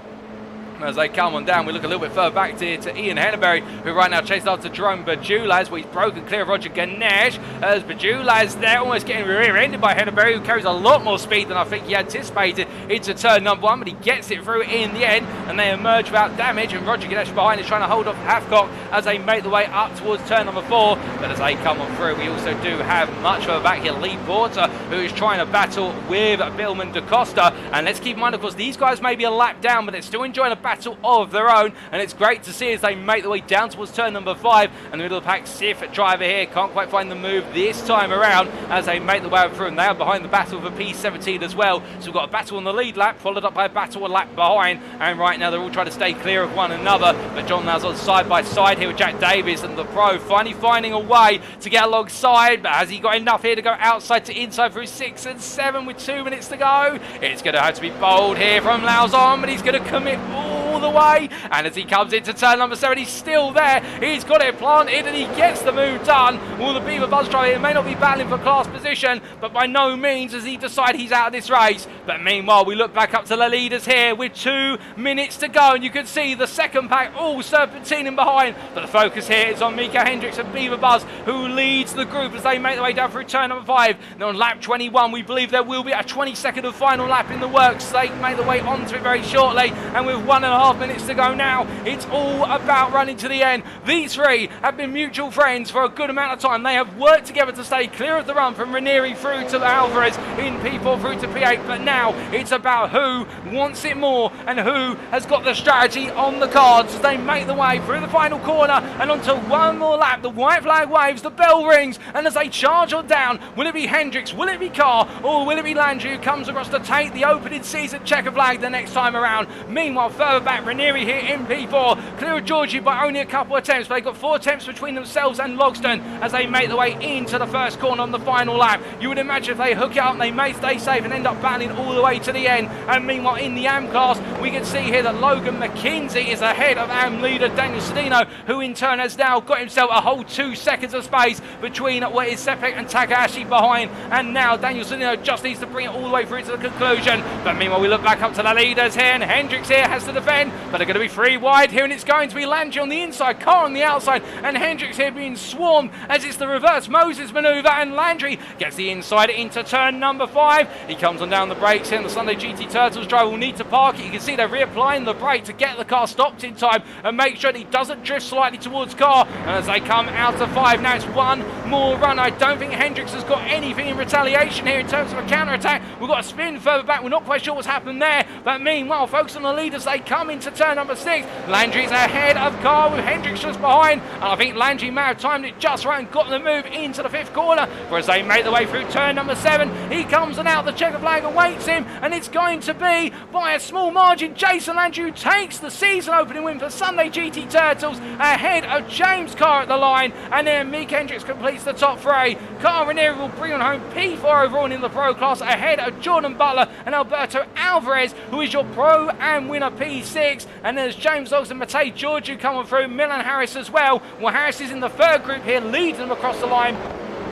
As they come on down, we look a little bit further back to Ian Henneberry, who right now chases after Jerome Bajulaz, where he's broken clear of Roger Ganesh, as Bajulaz there almost getting rear-ended by Henneberry, who carries a lot more speed than I think he anticipated into turn number 1, but he gets it through in the end, and they emerge without damage, and Roger Ganesh behind is trying to hold off Hathcock as they make the way up towards turn number 4. But as they come on through, we also do have much further back here Lee Porter, who is trying to battle with Billman DaCosta, and let's keep in mind of course these guys may be a lap down, but they're still enjoying a battle of their own, and it's great to see as they make the way down towards turn number 5, and the middle of the pack Sif driver here can't quite find the move this time around as they make the way through, and they are behind the battle for P17 as well. So we've got a battle on the lead lap followed up by a battle a lap behind, and right now they're all trying to stay clear of one another, but John Lauzon side by side here with Jack Davies, and the pro finally finding a way to get alongside, but has he got enough here to go outside to inside through 6 and 7 with 2 minutes to go? It's going to have to be bold here from Lauzon, but he's going to commit all the way, and as he comes into turn number 7 he's still there, he's got it planted and he gets the move done. Well, the Beaver Buzz driver may not be battling for class position, but by no means does he decide he's out of this race. But meanwhile we look back up to the leaders here with 2 minutes to go, and you can see the second pack all serpentining behind, but the focus here is on Mika Hendricks and Beaver Buzz, who leads the group as they make their way down through turn number 5. Now on lap 21 we believe there will be a 22nd and final lap in the works. They make their way onto it very shortly, and with 1.5 minutes to go now, it's all about running to the end. These 3 have been mutual friends for a good amount of time. They have worked together to stay clear of the run from Ranieri through to Alvarez in P4 through to P8, but now it's about who wants it more and who has got the strategy on the cards as they make the way through the final corner and onto one more lap. The white flag waves, the bell rings, and as they charge on down, will it be Hendricks, will it be Carr, or will it be Landry who comes across to take the opening season checker flag the next time around? Meanwhile, further back pack. Ranieri here in P4, clear of Georgie by only a couple of attempts, but they've got 4 attempts between themselves and Logston as they make their way into the first corner on the final lap. You would imagine if they hook it up, they may stay safe and end up battling all the way to the end. And meanwhile, in the AM class, we can see here that Logan McKenzie is ahead of AM leader Daniel Sedino, who in turn has now got himself a whole 2 seconds of space between what is Sepek and Takahashi behind. And now Daniel Sedino just needs to bring it all the way through to the conclusion. But meanwhile, we look back up to the leaders here, and Hendricks here has to defend, but they're going to be 3 wide here, and it's going to be Landry on the inside, Carr on the outside, and Hendricks here being swarmed as it's the reverse Moses manoeuvre, and Landry gets the inside into turn number 5. He comes on down the brakes here, and the Sunday GT Turtles driver will need to park it. You can see they're reapplying the brake to get the car stopped in time and make sure that he doesn't drift slightly towards Carr. And as they come out of 5, now it's one more run. I don't think Hendricks has got anything in retaliation here in terms of a counter-attack. We've got a spin further back. We're not quite sure what's happened there, but meanwhile, focus on the leaders. They come into turn number 6. Landry's ahead of Carr with Hendricks just behind, and I think Landry may have timed it just right and got the move into the 5th corner. Whereas they make their way through turn number 7, he comes on out, the checker flag awaits him, and it's going to be by a small margin Jason Landry who takes the season opening win for Sunday GT Turtles ahead of James Carr at the line, and then Mick Hendricks completes the top 3. Carr Ranieri will bring on home P4 overall in the pro class ahead of Jordan Butler and Alberto Alvarez, who is your pro and winner P6, and there's James Logs and Matej Georgiou coming through, Milan Harris as well. Well, Harris is in the 3rd group here, leading them across the line.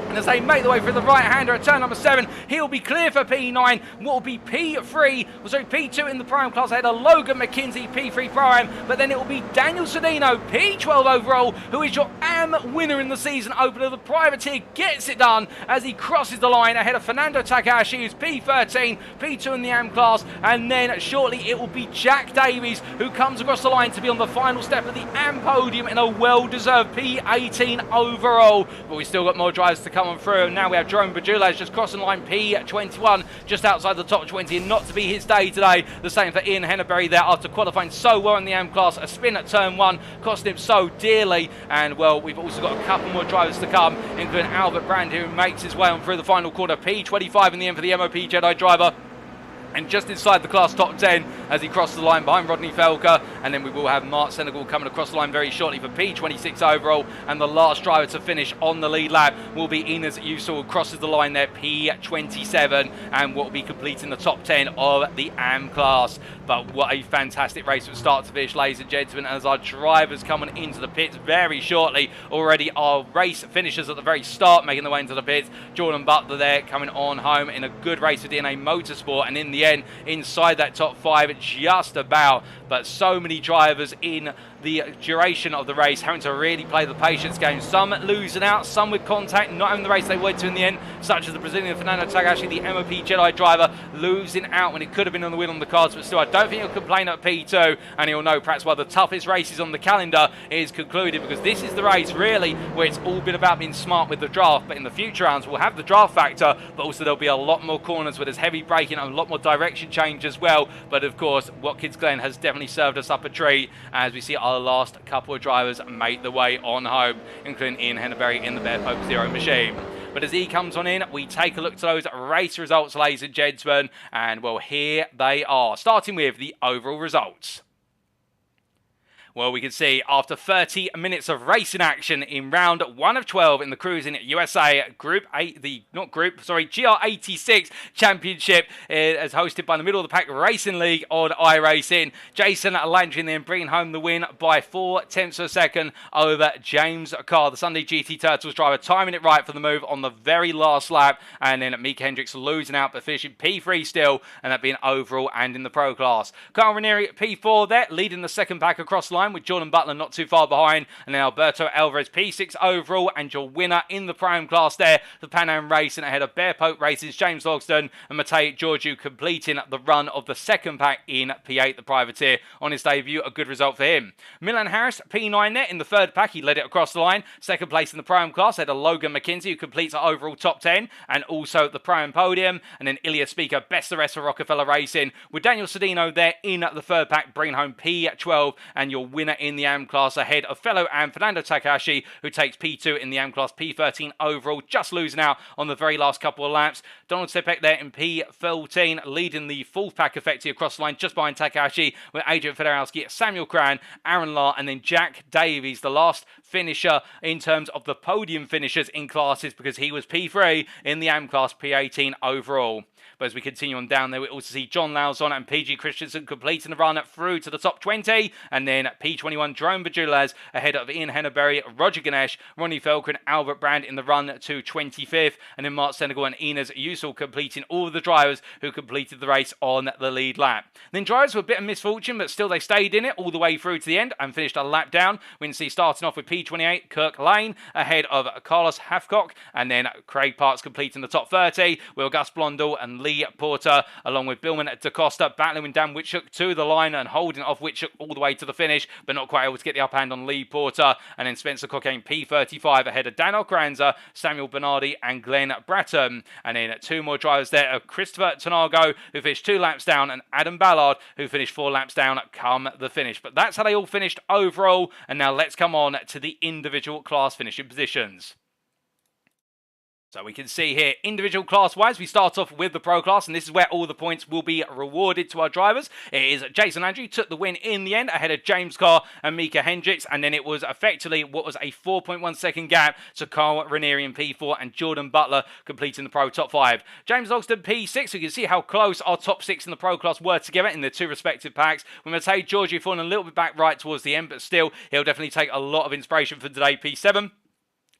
And as they make their way through the right-hander at turn number 7, he'll be clear for P9. What will be P2 in the Prime class ahead of Logan McKenzie, P3 Prime. But then it will be Daniel Sedino, P12 overall, who is your AM winner in the season opener. The privateer gets it done as he crosses the line ahead of Fernando Takahashi, who's P13, P2 in the AM class. And then shortly it will be Jack Davies, who comes across the line to be on the final step of the AM podium in a well-deserved P18 overall. But we've still got more drivers to come on through, and now we have Jerome Bajula just crossing line P21 just outside the top 20, and not to be his day today. The same for Ian Henneberry there after qualifying so well in the AM class. A spin at turn 1 cost him so dearly, and well, we've also got a couple more drivers to come, including Albert Brand, who makes his way on through the final quarter. P25 in the end for the MOP Jedi driver, and just inside the class top 10 as he crosses the line behind Rodney Felker. And then we will have Mark Senegal coming across the line very shortly for P26 overall, and the last driver to finish on the lead lap will be Inez Usul, who crosses the line there, P27, and will be completing the top 10 of the AM class. But what a fantastic race from start to finish, ladies and gentlemen, as our drivers coming into the pits very shortly. Already our race finishers at the very start making their way into the pits. Jordan Butler there coming on home in a good race for DNA Motorsport, and in the end inside that top 5 just about. But so many drivers in the duration of the race having to really play the patience game, some losing out, some with contact not having the race they were to in the end, such as the Brazilian Fernando Takahashi, the MOP Jedi driver, losing out when it could have been on the win on the cards. But still, I don't think he'll complain at P2, and he'll know perhaps why the toughest races on the calendar is concluded, because this is the race really where it's all been about being smart with the draft. But in the future rounds we'll have the draft factor, but also there'll be a lot more corners where there's heavy braking and a lot more direction change as well. But of course, Watkins Glen has definitely served us up a treat as we see our last couple of drivers make the way on home, including Ian Henneberry in the Bear Pope Zero machine. But as he comes on in, we take a look to those race results, ladies and gentlemen, and well, here they are, starting with the overall results. Well, we can see after 30 minutes of racing action in round 1 of 12 in the Cruising USA GR86 Championship, as hosted by the Middle of the Pack Racing League on iRacing. Jason Landry then bringing home the win by 0.4 of a second over James Carr, the Sunday GT Turtles driver, timing it right for the move on the very last lap. And then Mick Hendricks losing out but finishing P3 still, and that being overall and in the pro class. Carl Ranieri at P4 there, leading the second pack across the line with Jordan Butler not too far behind, and then Alberto Alvarez P6 overall, and your winner in the prime class there, the Pan Am Racing ahead of Bear Pope Racing's James Logston and Matej Georgiou completing the run of the second pack in P8, the privateer on his debut. A good result for him. Milan Harris P9 there in the third pack, he led it across the line. Second place in the prime class ahead of Logan McKenzie, who completes the overall top 10 and also the prime podium. And then Ilya Speaker best the rest for Rockefeller Racing with Daniel Sedino there in the third pack, bringing home P12, and your winner in the AM class ahead of fellow AM Fernando Takahashi, who takes P2 in the AM class, P13 overall, just losing out on the very last couple of laps. Donald Sepek there in P14, leading the fourth pack effectively across the line just behind Takahashi, with Adrian Federowski, Samuel Cran, Aaron Lahr, and then Jack Davies, the last finisher in terms of the podium finishers in classes, because he was P3 in the AM class, P18 overall. But as we continue on down there, we also see John Lauzon and PG Christensen completing the run through to the top 20. And then P21, Jerome Bajulas ahead of Ian Henneberry, Roger Ganesh, Ronnie Felker and Albert Brand in the run to 25th. And then Mark Senegal and Inez Yusul completing all of the drivers who completed the race on the lead lap. Then drivers were a bit of misfortune, but still they stayed in it all the way through to the end and finished a lap down. We can see starting off with P28, Kirk Lane ahead of Carlos Hathcock. And then Craig Parks completing the top 30 with Gus Blondell and Lee Porter, along with Billman DaCosta, battling with Dan Whitchuk to the line and holding off Whitchuk all the way to the finish, but not quite able to get the upper hand on Lee Porter. And then Spencer Cockayne, P35, ahead of Dan Ocranza, Samuel Bernardi, and Glenn Bratton. And then two more drivers there of Christopher Tanago, who finished 2 laps down, and Adam Ballard, who finished 4 laps down come the finish. But that's how they all finished overall. And now let's come on to the individual class finishing positions. So we can see here, individual class-wise, we start off with the Pro class, and this is where all the points will be rewarded to our drivers. It is Jason Andrew took the win in the end, ahead of James Carr and Mika Hendricks, and then it was effectively what was a 4.1 second gap to Carl Ranieri in P4 and Jordan Butler completing the Pro top 5. James Ogston P6, so you can see how close our top 6 in the Pro class were together in the 2 respective packs. We must say Georgie falling a little bit back right towards the end, but still, he'll definitely take a lot of inspiration for today, P7.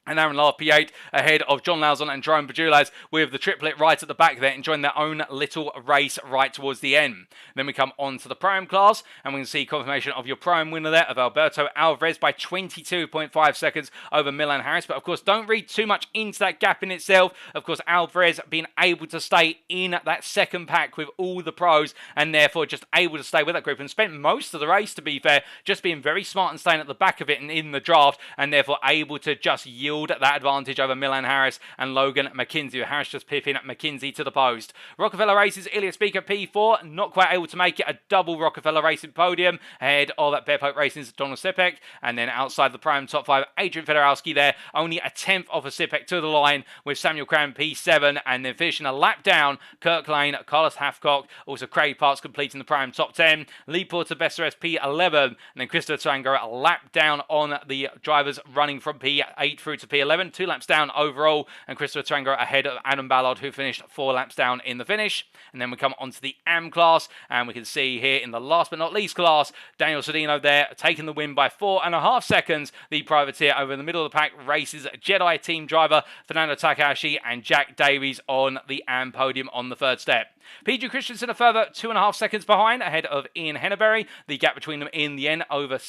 And Aaron Lahr, P8, ahead of John Lauzon and Jerome Bajulas, with the triplet right at the back there, enjoying their own little race right towards the end. Then we come on to the Pro-Am class, and we can see confirmation of your Pro-Am winner there of Alberto Alvarez by 22.5 seconds over Milan Harris. But of course, don't read too much into that gap in itself. Of course, Alvarez being able to stay in that second pack with all the pros, and therefore just able to stay with that group, and spent most of the race, to be fair, just being very smart and staying at the back of it and in the draft, and therefore able to just yield that advantage over Milan Harris and Logan McKinsey. Harris just pipping at McKinsey to the post. Rockefeller Races, Ilya Speaker P4, not quite able to make it a double Rockefeller Racing podium, ahead of that Bear Pope Racing's Donald Sipek. And then outside the Prime top 5, Adrian Federowski there, only a 10th of a Sipek to the line, with Samuel Cran P7, and then finishing a lap down, Kirk Lane, Carlos Hathcock, also Craig Parks completing the Prime top 10, Lee Porter Besseres P11, and then Christopher Trango a lap down on the drivers running from P8 through to P11, 2 laps down overall, and Christopher Trango ahead of Adam Ballard, who finished 4 laps down in the finish. And then we come onto the AM class, and we can see here in the last but not least class, Daniel Sodino there taking the win by 4.5 seconds. The privateer over in the middle of the pack races Jedi team driver Fernando Takahashi and Jack Davies on the AM podium on the 3rd step. PG Christensen a further 2.5 seconds behind, ahead of Ian Henneberry. The gap between them in the end over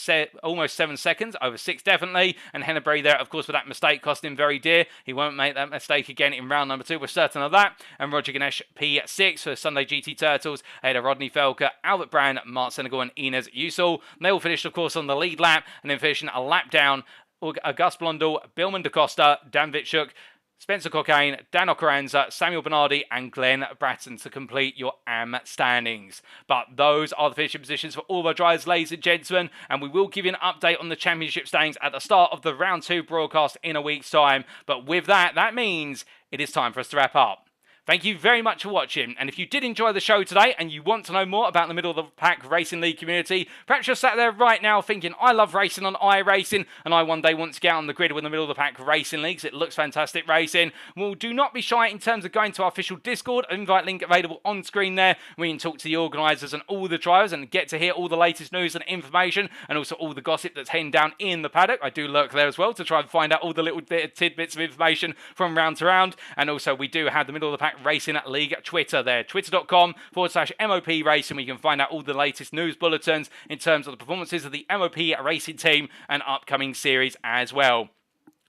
almost 7 seconds, over 6 definitely. And Henneberry there, of course, with that mistake cost him very dear. He won't make that mistake again in round number 2. We're certain of that. And Roger Ganesh P6 for Sunday GT Turtles, ahead of Rodney Felker, Albert Brand, Mark Senegal and Inez Yusul. They all finished, of course, on the lead lap, and then finishing a lap down, Gus Blondell, Billman DaCosta, Dan Vitchuk, Spencer Cockayne, Dan Ocranza, Samuel Bernardi, and Glenn Bratton to complete your AM standings. But those are the finishing positions for all of our drivers, ladies and gentlemen, and we will give you an update on the championship standings at the start of the round 2 broadcast in a week's time. But with that, that means it is time for us to wrap up. Thank you very much for watching, and if you did enjoy the show today and you want to know more about the Middle of the Pack Racing League community, perhaps you're sat there right now thinking, I love racing on iRacing and I one day want to get on the grid with the Middle of the Pack Racing Leagues. It looks fantastic racing. Well, do not be shy in terms of going to our official Discord. Invite link available on screen there. We can talk to the organisers and all the drivers and get to hear all the latest news and information, and also all the gossip that's heading down in the paddock. I do lurk there as well to try and find out all the little tidbits of information from round to round. And also we do have the Middle of the Pack Racing League Twitter there, twitter.com/MOP Racing, where you can find out all the latest news bulletins in terms of the performances of the MOP Racing team and upcoming series as well.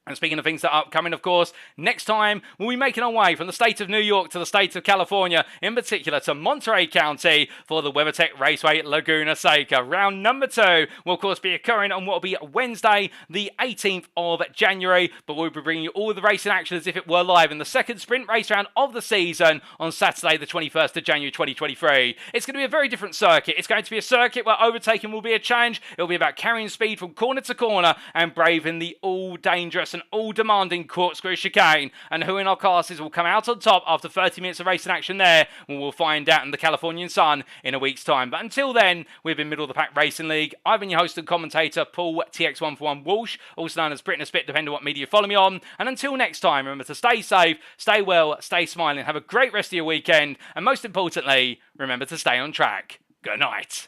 And speaking of things that are upcoming, of course, next time we'll be making our way from the state of New York to the state of California, in particular to Monterey County for the WeatherTech Raceway Laguna Seca. Round number 2 will, of course, be occurring on what will be Wednesday, the 18th of January, but we'll be bringing you all the racing action as if it were live in the second sprint race round of the season on Saturday, the 21st of January 2023. It's going to be a very different circuit. It's going to be a circuit where overtaking will be a challenge. It'll be about carrying speed from corner to corner and braving the all-dangerous and all-demanding corkscrew chicane. And who in our classes will come out on top after 30 minutes of racing action there, we'll find out in the Californian sun in a week's time. But until then, we've been Middle of the Pack Racing League. I've been your host and commentator, Paul TX141 Walsh, also known as Brit and a Spit, depending on what media you follow me on. And until next time, remember to stay safe, stay well, stay smiling, have a great rest of your weekend, and most importantly, remember to stay on track. Good night.